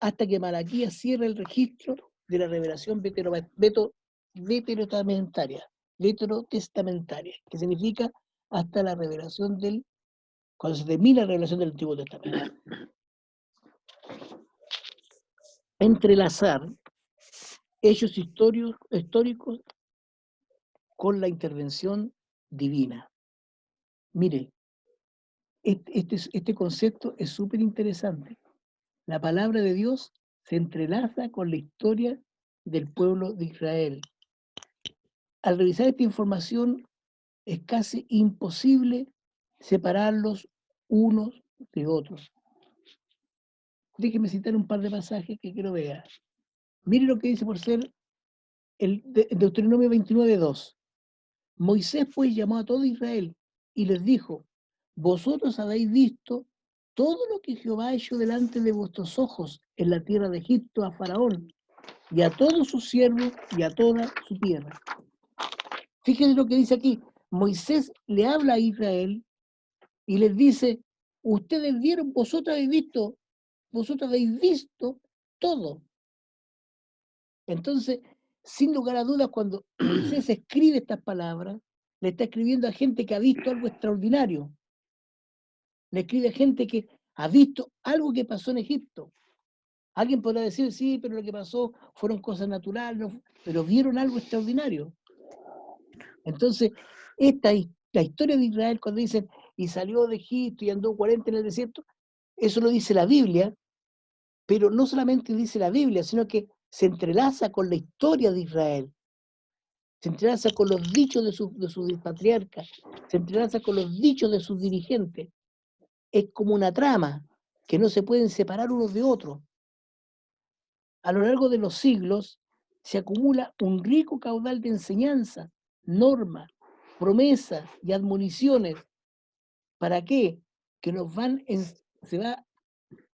hasta que Malaquías cierra el registro de la revelación veterotestamentaria, que significa hasta la revelación cuando se termina la revelación del Antiguo Testamento. Entrelazar hechos históricos con la intervención divina. Mire, este concepto es súper interesante. La palabra de Dios se entrelaza con la historia del pueblo de Israel. Al revisar esta información es casi imposible separarlos unos de otros. Déjeme citar un par de pasajes que quiero ver. Mire lo que dice por ser el Deuteronomio 29:2. Moisés pues llamó a todo Israel y les dijo: vosotros habéis visto todo lo que Jehová ha hecho delante de vuestros ojos en la tierra de Egipto a Faraón y a todos sus siervos y a toda su tierra. Fíjense lo que dice aquí. Moisés le habla a Israel y les dice: ustedes vieron, vosotros habéis visto todo. Entonces, sin lugar a dudas, cuando Moisés escribe estas palabras, le está escribiendo a gente que ha visto algo extraordinario. Le escribe a gente que ha visto algo que pasó en Egipto. Alguien podrá decir, sí, pero lo que pasó fueron cosas naturales, no, pero vieron algo extraordinario. Entonces, la historia de Israel, cuando dicen, y salió de Egipto y andó 40 en el desierto, eso lo dice la Biblia, pero no solamente dice la Biblia, sino que se entrelaza con la historia de Israel, se entrelaza con los dichos de sus patriarcas, se entrelaza con los dichos de sus dirigentes. Es como una trama que no se pueden separar unos de otros. A lo largo de los siglos se acumula un rico caudal de enseñanzas, normas, promesas y admoniciones. ¿Para qué? Que se va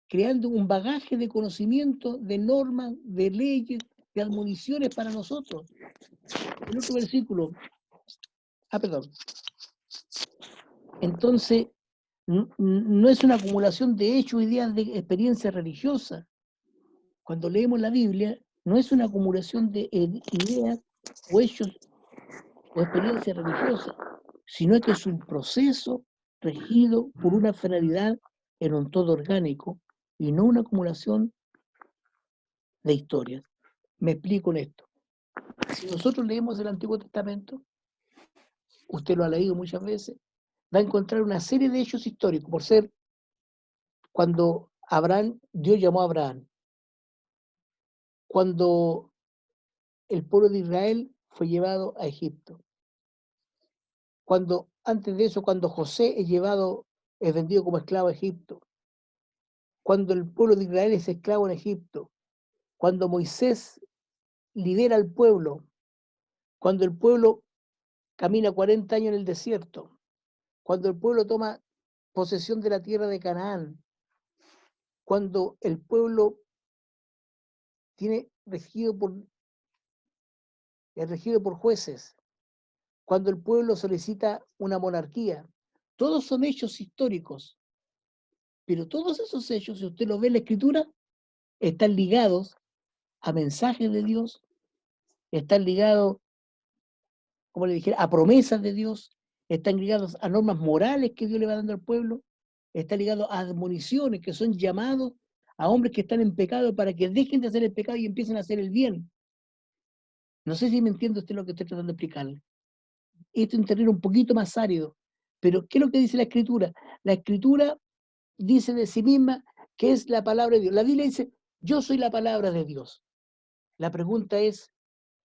creando un bagaje de conocimiento, de normas, de leyes, de admoniciones para nosotros. El otro versículo. Perdón. Entonces, no es una acumulación de hechos, ideas, de experiencia religiosa. Cuando leemos la Biblia, no es una acumulación de ideas o hechos o experiencia religiosa, sino que es un proceso regido por una finalidad en un todo orgánico y no una acumulación de historias. Me explico en esto. Si nosotros leemos el Antiguo Testamento, usted lo ha leído muchas veces, va a encontrar una serie de hechos históricos, por ser cuando Dios llamó a Abraham, cuando el pueblo de Israel fue llevado a Egipto, antes de eso, cuando José es vendido como esclavo a Egipto, cuando el pueblo de Israel es esclavo en Egipto, cuando Moisés lidera al pueblo, cuando el pueblo camina 40 años en el desierto, cuando el pueblo toma posesión de la tierra de Canaán, cuando el pueblo es regido por jueces, cuando el pueblo solicita una monarquía. Todos son hechos históricos, pero todos esos hechos, si usted los ve en la Escritura, están ligados a mensajes de Dios, están ligados, como le dijera, a promesas de Dios, están ligados a normas morales que Dios le va dando al pueblo, están ligados a admoniciones que son llamados a hombres que están en pecado para que dejen de hacer el pecado y empiecen a hacer el bien. No sé si me entiende usted lo que estoy tratando de explicarle. Esto es un terreno un poquito más árido, pero ¿qué es lo que dice la Escritura? La Escritura dice de sí misma que es la palabra de Dios. La Biblia dice, yo soy la palabra de Dios. La pregunta es,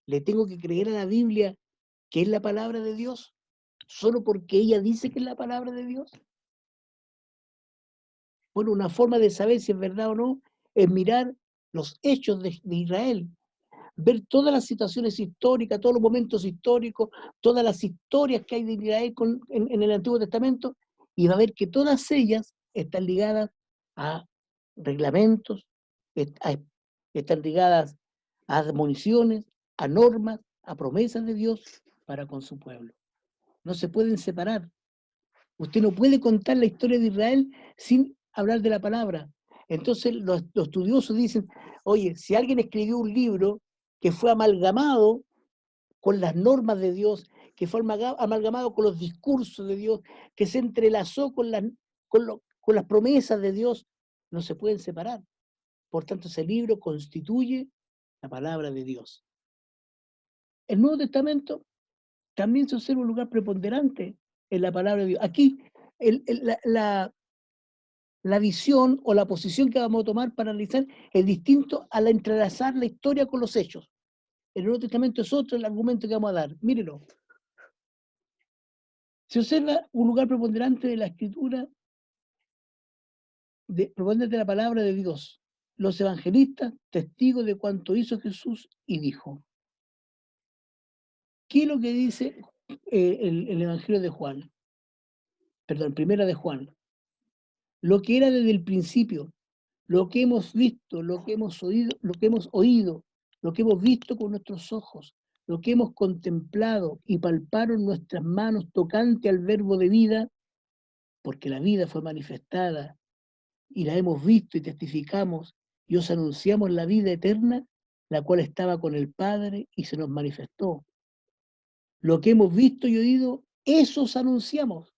¿le tengo que creer a la Biblia que es la palabra de Dios solo porque ella dice que es la palabra de Dios? Bueno, una forma de saber si es verdad o no es mirar los hechos de Israel, ver todas las situaciones históricas, todos los momentos históricos, todas las historias que hay de Israel en el Antiguo Testamento, y va a ver que todas ellas están ligadas a reglamentos, están ligadas a admoniciones, a normas, a promesas de Dios para con su pueblo. No se pueden separar. Usted no puede contar la historia de Israel sin hablar de la palabra. Entonces los estudiosos dicen, oye, si alguien escribió un libro que fue amalgamado con las normas de Dios, que fue amalgamado con los discursos de Dios, que se entrelazó con las promesas de Dios, no se pueden separar. Por tanto, ese libro constituye la palabra de Dios. El Nuevo Testamento también se observa un lugar preponderante en la palabra de Dios. Aquí, la visión o la posición que vamos a tomar para analizar es distinto a la entrelazar la historia con los hechos. El Nuevo Testamento es otro el argumento que vamos a dar. Mírelo. Se observa un lugar preponderante de la escritura, preponderante de la palabra de Dios. los evangelistas testigos de cuanto hizo Jesús y dijo. ¿Qué es lo que dice el Evangelio de Juan? Perdón, Primera de Juan. Lo que era desde el principio, lo que hemos visto, lo que hemos oído, lo que hemos visto con nuestros ojos, lo que hemos contemplado y palparon nuestras manos tocante al verbo de vida, porque la vida fue manifestada y la hemos visto y testificamos y os anunciamos la vida eterna, la cual estaba con el Padre y se nos manifestó. Lo que hemos visto y oído, eso os anunciamos,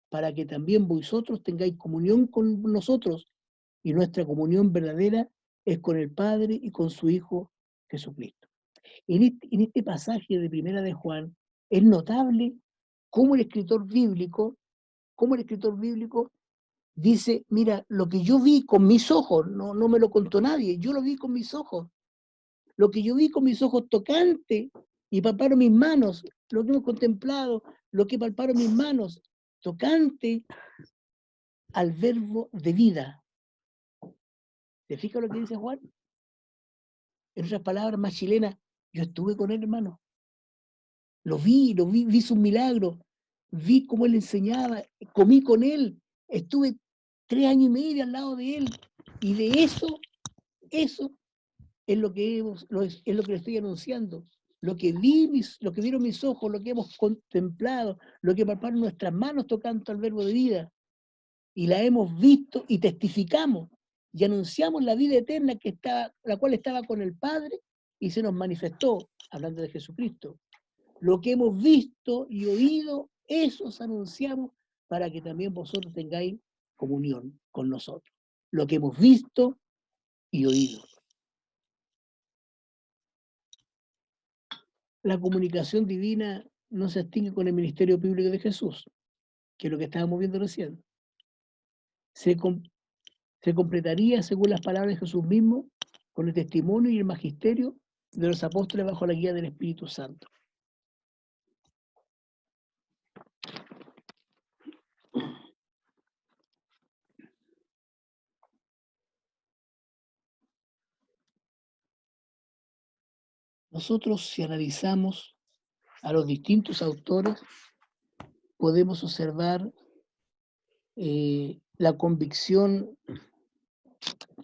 para que también vosotros tengáis comunión con nosotros, y nuestra comunión verdadera es con el Padre y con su Hijo Jesucristo. En este pasaje de Primera de Juan es notable cómo el escritor bíblico dice, mira, lo que yo vi con mis ojos, no me lo contó nadie, yo lo vi con mis ojos. Lo que yo vi con mis ojos tocantes y palparon mis manos, lo que hemos contemplado, lo que palparon mis manos, tocante al verbo de vida. ¿Te fijas lo que dice Juan? En otras palabras más chilenas, yo estuve con él, hermano. Lo vi, vi sus milagros, vi cómo él enseñaba, comí con él, estuve 3 años y medio al lado de él. Y de eso es lo que es lo que le estoy anunciando. Lo que vieron mis ojos, lo que hemos contemplado, lo que palparon nuestras manos tocando al verbo de vida. Y la hemos visto y testificamos y anunciamos la vida eterna la cual estaba con el Padre y se nos manifestó, hablando de Jesucristo. Lo que hemos visto y oído, eso os anunciamos para que también vosotros tengáis comunión con nosotros. Lo que hemos visto y oído. La comunicación divina no se extingue con el ministerio público de Jesús, que es lo que estábamos viendo recién. Se completaría, según las palabras de Jesús mismo, con el testimonio y el magisterio de los apóstoles bajo la guía del Espíritu Santo. Nosotros, si analizamos a los distintos autores, podemos observar la convicción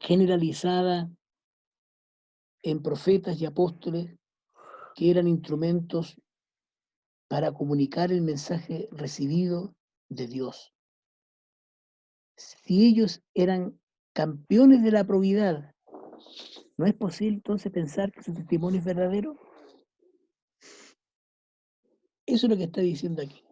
generalizada en profetas y apóstoles que eran instrumentos para comunicar el mensaje recibido de Dios. Si ellos eran campeones de la probidad, ¿no es posible entonces pensar que su testimonio es verdadero? Eso es lo que está diciendo aquí.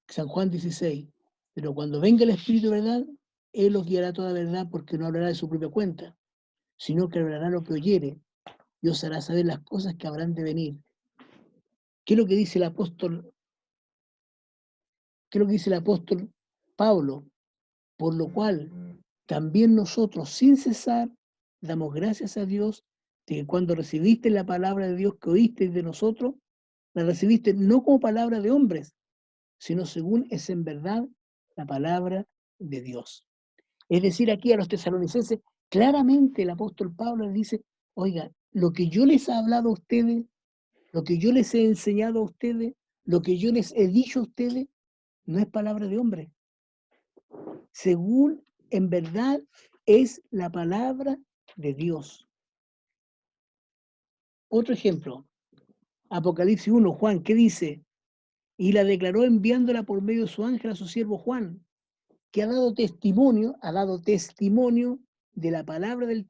San Juan 16. Pero cuando venga el Espíritu de verdad, Él os guiará toda verdad, porque no hablará de su propia cuenta, sino que hablará lo que oyere y os hará saber las cosas que habrán de venir. ¿Qué es lo que dice el apóstol? ¿Qué es lo que dice el apóstol Pablo? Por lo cual, también nosotros, sin cesar, damos gracias a Dios de que cuando recibiste la palabra de Dios que oíste de nosotros, la recibiste no como palabra de hombres, sino según es en verdad la palabra de Dios. Es decir, aquí a los tesalonicenses, claramente el apóstol Pablo les dice, oiga, lo que yo les he hablado a ustedes, lo que yo les he enseñado a ustedes, lo que yo les he dicho a ustedes, no es palabra de hombre. Según en verdad es la palabra de Dios. Otro ejemplo, Apocalipsis 1, Juan, ¿qué dice? Y la declaró enviándola por medio de su ángel a su siervo Juan, que ha dado testimonio de la palabra de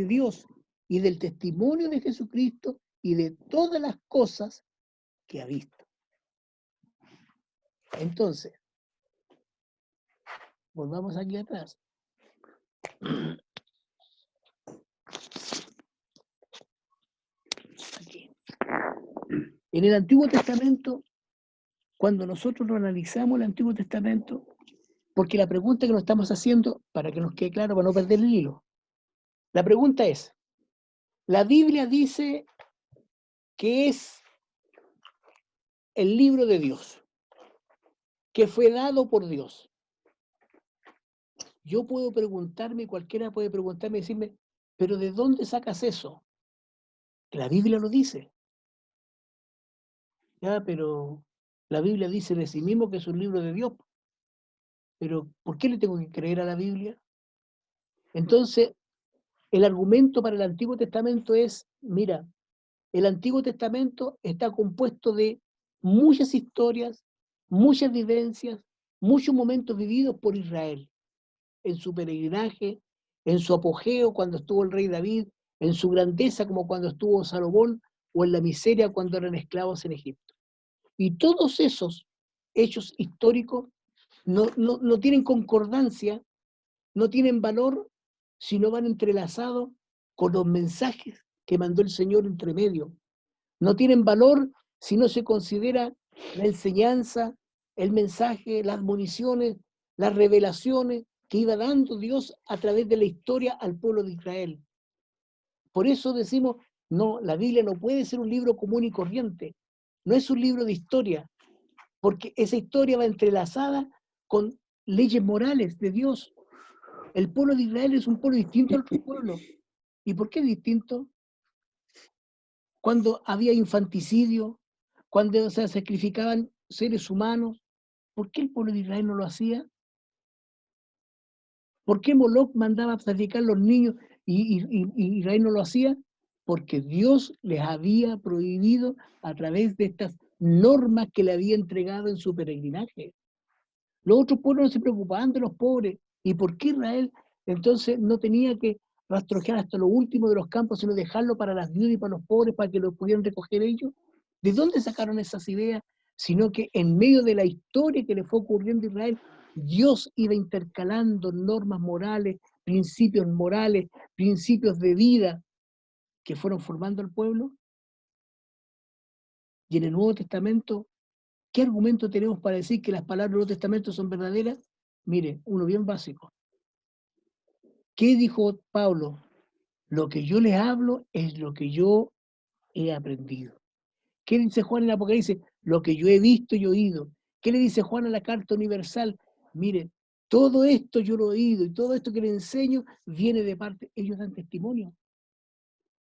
Dios y del testimonio de Jesucristo y de todas las cosas que ha visto. Entonces, volvamos aquí atrás. Aquí. En el Antiguo Testamento, cuando nosotros lo analizamos el Antiguo Testamento, porque la pregunta que nos estamos haciendo, para que nos quede claro, para no perder el hilo, la pregunta es, la Biblia dice que es el libro de Dios, que fue dado por Dios. yo puedo preguntarme, cualquiera puede preguntarme y decirme, pero ¿de dónde sacas eso? La Biblia lo dice. Ya, pero la Biblia dice de sí mismo que es un libro de Dios. Pero ¿por qué le tengo que creer a la Biblia? Entonces, el argumento para el Antiguo Testamento es, mira, el Antiguo Testamento está compuesto de muchas historias, muchas vivencias, muchos momentos vividos por Israel, en su peregrinaje, en su apogeo cuando estuvo el rey David, en su grandeza como cuando estuvo Salomón, o en la miseria cuando eran esclavos en Egipto. Y todos esos hechos históricos no tienen concordancia, no tienen valor, si no van entrelazados con los mensajes que mandó el Señor entre medio. No tienen valor si no se considera la enseñanza, el mensaje, las admoniciones, las revelaciones que iba dando Dios a través de la historia al pueblo de Israel. Por eso decimos, no, la Biblia no puede ser un libro común y corriente, no es un libro de historia, porque esa historia va entrelazada con leyes morales de Dios. El pueblo de Israel es un pueblo distinto al otro pueblo. ¿Y por qué distinto? Cuando había infanticidio, cuando se sacrificaban seres humanos, ¿por qué el pueblo de Israel no lo hacía? ¿Por qué Moloch mandaba sacrificar los niños y Israel no lo hacía? Porque Dios les había prohibido a través de estas normas que le había entregado en su peregrinaje. Los otros pueblos no se preocupaban de los pobres. ¿Y por qué Israel entonces no tenía que rastrojear hasta lo último de los campos, sino dejarlo para las viudas y para los pobres, para que lo pudieran recoger ellos? ¿De dónde sacaron esas ideas? Sino que en medio de la historia que le fue ocurriendo a Israel, Dios iba intercalando normas morales, principios de vida que fueron formando al pueblo. Y en el Nuevo Testamento, ¿qué argumento tenemos para decir que las palabras del Nuevo Testamento son verdaderas? Mire, uno bien básico. ¿Qué dijo Pablo? Lo que yo les hablo es lo que yo he aprendido. ¿Qué dice Juan en el Apocalipsis? Lo que yo he visto y oído. ¿Qué le dice Juan a la Carta Universal? Mire, todo esto yo lo he oído y todo esto que le enseño viene de parte, ellos dan testimonio.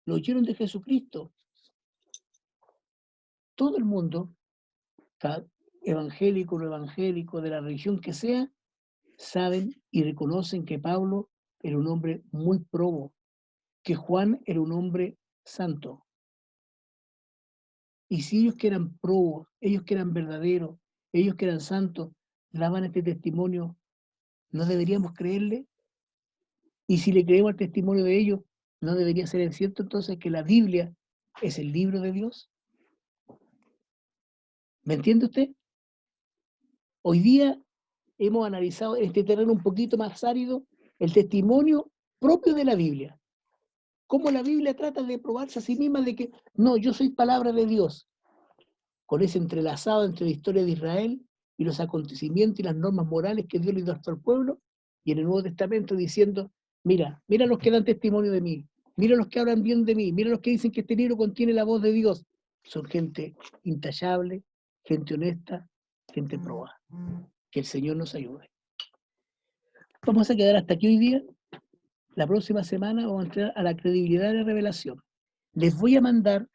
Lo oyeron de Jesucristo. Todo el mundo, evangélico o no evangélico, de la religión que sea, saben y reconocen que Pablo era un hombre muy probo, que Juan era un hombre santo. Y si ellos que eran probos, ellos que eran verdaderos, ellos que eran santos, daban este testimonio, ¿no deberíamos creerle? Y si le creemos el testimonio de ellos, ¿no debería ser cierto entonces que la Biblia es el libro de Dios? ¿Me entiende usted? Hoy día hemos analizado en este terreno un poquito más árido el testimonio propio de la Biblia. Cómo la Biblia trata de probarse a sí misma de que, no, yo soy palabra de Dios. Con ese entrelazado entre la historia de Israel y los acontecimientos y las normas morales que Dios le dio al pueblo, y en el Nuevo Testamento diciendo, mira los que dan testimonio de mí, mira los que hablan bien de mí, mira los que dicen que este libro contiene la voz de Dios. Son gente intachable, gente honesta, gente probada. Que el Señor nos ayude. Vamos a quedar hasta aquí hoy día. La próxima semana vamos a entrar a la credibilidad de la revelación. Les voy a mandar,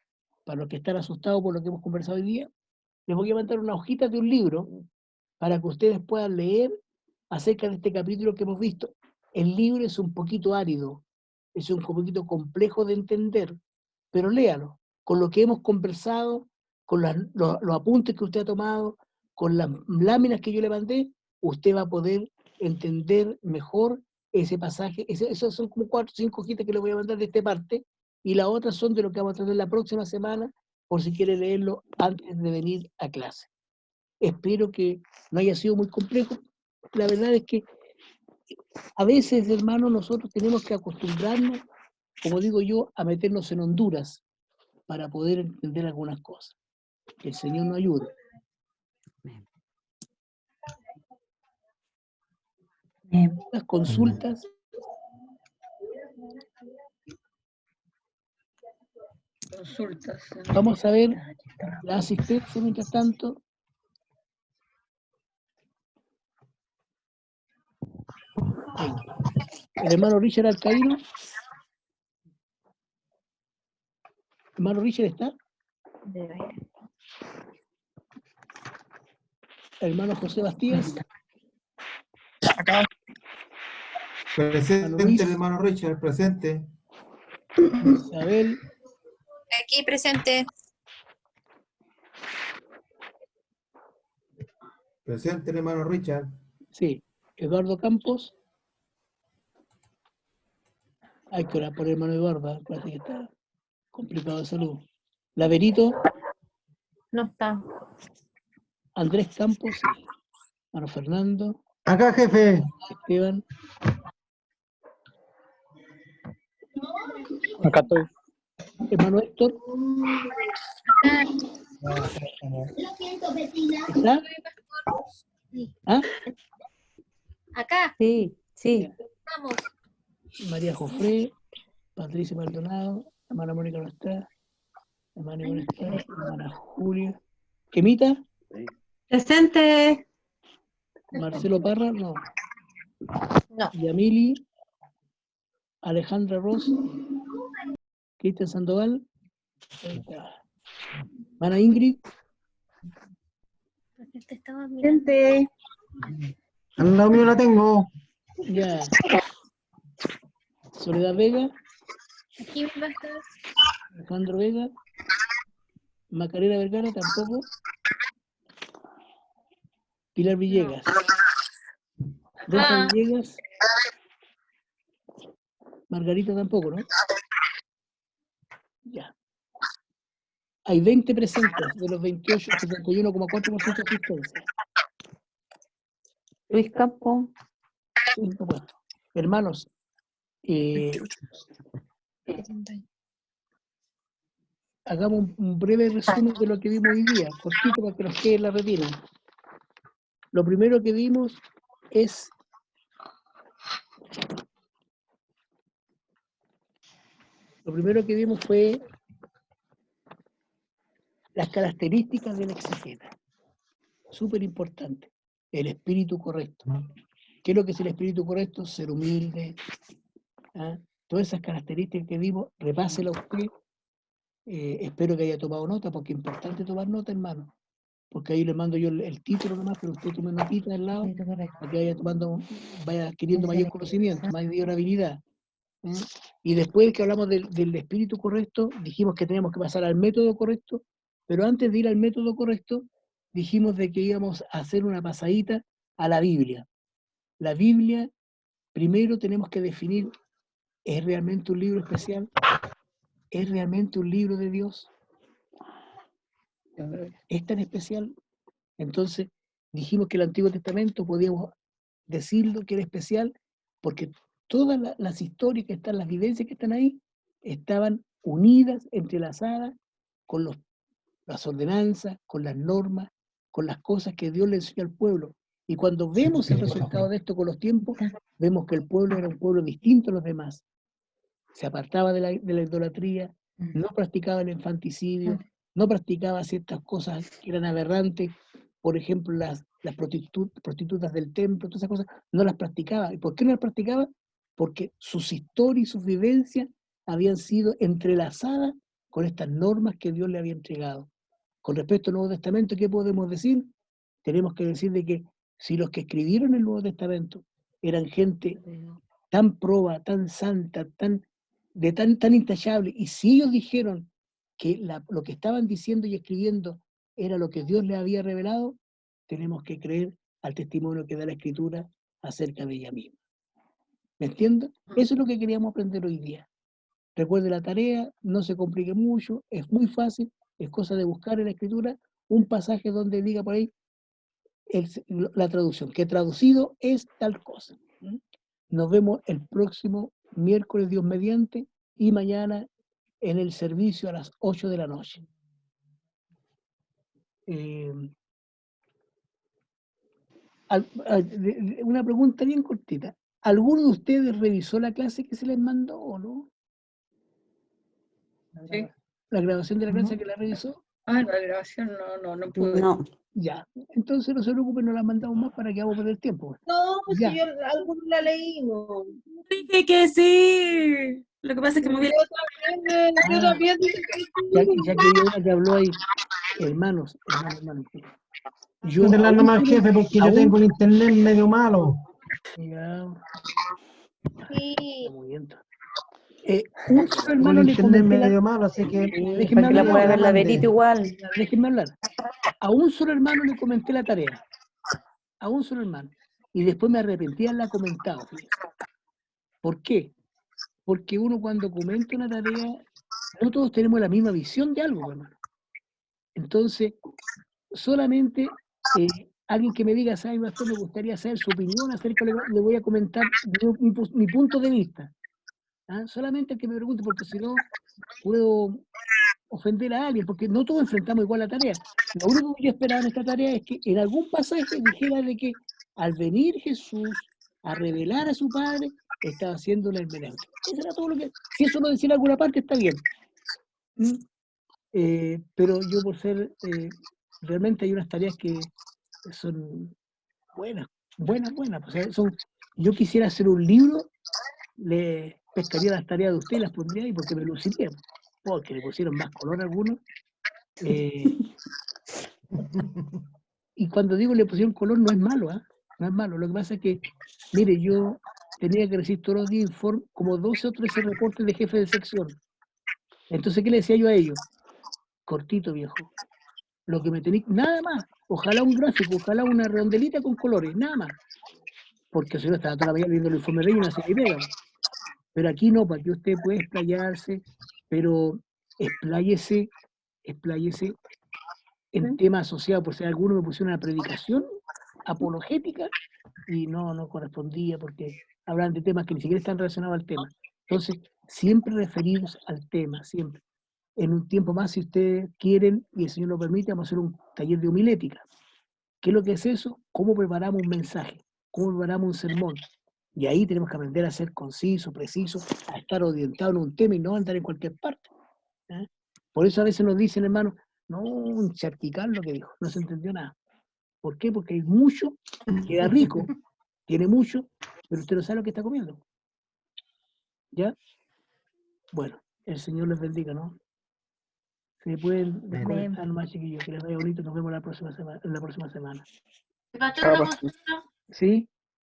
para los que están asustados por lo que hemos conversado hoy día, les voy a mandar una hojita de un libro para que ustedes puedan leer acerca de este capítulo que hemos visto. El libro es un poquito árido, es un poquito complejo de entender, pero léalo. Con lo que hemos conversado, con los apuntes que usted ha tomado, con las láminas que yo le mandé, usted va a poder entender mejor ese pasaje. Esos son como 4 o 5 hojitas que le voy a mandar de esta parte, y las otras son de lo que vamos a tratar la próxima semana, por si quiere leerlo antes de venir a clase. Espero que no haya sido muy complejo. La verdad es que a veces, hermanos, nosotros tenemos que acostumbrarnos, como digo yo, a meternos en Honduras para poder entender algunas cosas. Que el Señor nos ayude. Las consultas. Consultas. Vamos a ver la asistencia mientras tanto. El hermano Richard Alcaíno. ¿Hermano Richard está? Hermano José Bastías. Acá. Presente, Luis. el hermano Richard, presente. Isabel. Aquí presente. Presente, el hermano Richard. Sí. Eduardo Campos. Hay que orar por el hermano Eduardo, parece que está complicado de salud. Laverito. No está. Andrés Campos, sí. Hermano Fernando. Acá, jefe. Esteban. Acá estoy. Hermano Héctor. ¿Está? ¿Ah? Acá. Sí, sí. Vamos. María Jofré, Patricia Maldonado, hermana Mónica no está, hermana Ivonne está, hermana Julia. ¿Quemita? Presente. Marcelo Parra, no. No. Yamili, Alejandra Ross, Cristian Sandoval, ahí está. Hermana Ingrid, Te estaba mirando. Presente. Al lado mío la tengo. ya. Soledad Vega, Aquí va a estar. Alejandro Vega, Macarena Vergara tampoco, Pilar Villegas, Rosa Villegas, Margarita tampoco, ¿no? Ya. Hay 20 presentes de los 28, 71,4% de asistencia. Luis Campo. Sí, por supuesto. Hermanos, hagamos un breve resumen de lo que vimos hoy día, cortito para que nos quede en la retina. Lo primero que vimos es fue las características del exegeta. Súper importante. El espíritu correcto. ¿Qué es lo que es el espíritu correcto? Ser humilde. ¿Ah? Todas esas características que vimos, repásela usted. Espero que haya tomado nota, porque es importante tomar nota, hermano. Porque ahí le mando yo el título nomás, pero usted tome notita al lado, para que vaya adquiriendo mayor conocimiento, mayor habilidad. Y después que hablamos del espíritu correcto, dijimos que teníamos que pasar al método correcto, pero antes de ir al método correcto, dijimos de que íbamos a hacer una pasadita a la Biblia. La Biblia, primero tenemos que definir, ¿es realmente un libro especial? ¿Es realmente un libro de Dios? ¿Es tan especial? Entonces, dijimos que el Antiguo Testamento podíamos decirlo que era especial porque todas las historias que están, las vivencias que están ahí, estaban unidas, entrelazadas con las ordenanzas, con las normas, con las cosas que Dios le enseñó al pueblo. Y cuando vemos el resultado de esto con los tiempos, vemos que el pueblo era un pueblo distinto a los demás. Se apartaba de la idolatría, no practicaba el infanticidio, no practicaba ciertas cosas que eran aberrantes, por ejemplo, las prostitutas del templo, todas esas cosas, no las practicaba. ¿Y por qué no las practicaba? Porque sus historias y sus vivencias habían sido entrelazadas con estas normas que Dios le había entregado. Con respecto al Nuevo Testamento, ¿qué podemos decir? Tenemos que decir de que si los que escribieron el Nuevo Testamento eran gente tan proba, tan santa, tan intachable, y si ellos dijeron que lo que estaban diciendo y escribiendo era lo que Dios les había revelado, tenemos que creer al testimonio que da la Escritura acerca de ella misma. ¿Me entiendes? Eso es lo que queríamos aprender hoy día. Recuerde la tarea, no se complique mucho, es muy fácil, es cosa de buscar en la Escritura un pasaje donde diga por ahí la traducción, que traducido es tal cosa. Nos vemos el próximo miércoles, Dios mediante, y mañana en el servicio a las 8 de la noche. Una pregunta bien cortita. ¿Alguno de ustedes revisó la clase que se les mandó o no? Sí. ¿La grabación de la clase que la revisó? Ah, la grabación no pude. No. Ya. Entonces no se preocupen, no la mandamos más para que vamos a perder tiempo. No, pues Ya. si yo algunos la leímos. Dije que sí. Lo que pasa es que me hubiera... Yo también dije que Ya que hay una que habló ahí, hermanos. Yo Cuéntela aún nomás, solo- jefe, porque yo aún- tengo el internet medio malo. Ya, sí. muy bien. Un solo Tengo hermano el le internet comenté medio malo, así que déjenme Para que la hablar pueda ahora, ver la mande. Verito igual. déjenme hablar. A un solo hermano le comenté la tarea. A un solo hermano. Y después me arrepentí de haberla comentado. Fíjense. ¿Por qué? Porque uno cuando comenta una tarea, no todos tenemos la misma visión de algo, hermano. Entonces, solamente alguien que me diga, ¿sabe, pastor? Me gustaría saber su opinión acerca de lo que le voy a comentar mi punto de vista. ¿Ah? Solamente el que me pregunte, porque si no, puedo ofender a alguien, porque no todos enfrentamos igual la tarea. Lo único que yo esperaba en esta tarea es que en algún pasaje dijera de que al venir Jesús a revelar a su Padre, estaba haciendo una hermenéutica. Eso era todo lo que... Si eso lo decía en alguna parte, está bien. Pero yo por ser... realmente hay unas tareas que son buenas. Pues, yo quisiera hacer un libro, le pescaría las tareas de usted y las pondría ahí porque me luciría. Porque le pusieron más color a algunos. Y cuando digo le pusieron color no es malo, ¿eh? No es malo. Lo que pasa es que, mire, yo tenía que recibir todos los días como 12 o 13 reportes de jefe de sección. Entonces, ¿qué le decía yo a ellos? Cortito, viejo. Lo que me tenéis, nada más. Ojalá un gráfico, ojalá una redondelita con colores, nada más. Porque si no estaba toda la mañana viendo el informe rey y una serie pega. Pero aquí no, para que usted pueda explayarse, pero expláyese en temas asociados, por si alguno me pusiera una predicación apologética y no correspondía porque hablan de temas que ni siquiera están relacionados al tema. Entonces, siempre referidos al tema, siempre. En un tiempo más, si ustedes quieren y el Señor lo permite, vamos a hacer un taller de homilética. ¿Qué es lo que es eso? ¿Cómo preparamos un mensaje? ¿Cómo preparamos un sermón? Y ahí tenemos que aprender a ser conciso, preciso, a estar orientado en un tema y no andar en cualquier parte. ¿Eh? Por eso a veces nos dicen, hermano, no, un charquical lo que dijo, no se entendió nada. ¿Por qué? Porque hay mucho, queda rico, tiene mucho, pero usted no sabe lo que está comiendo. ¿Ya? Bueno, el Señor les bendiga, ¿no? Se pueden desconectar más, chiquillos, que les vaya bonito, nos vemos la próxima semana. Pastor, una consulta. ¿Sí?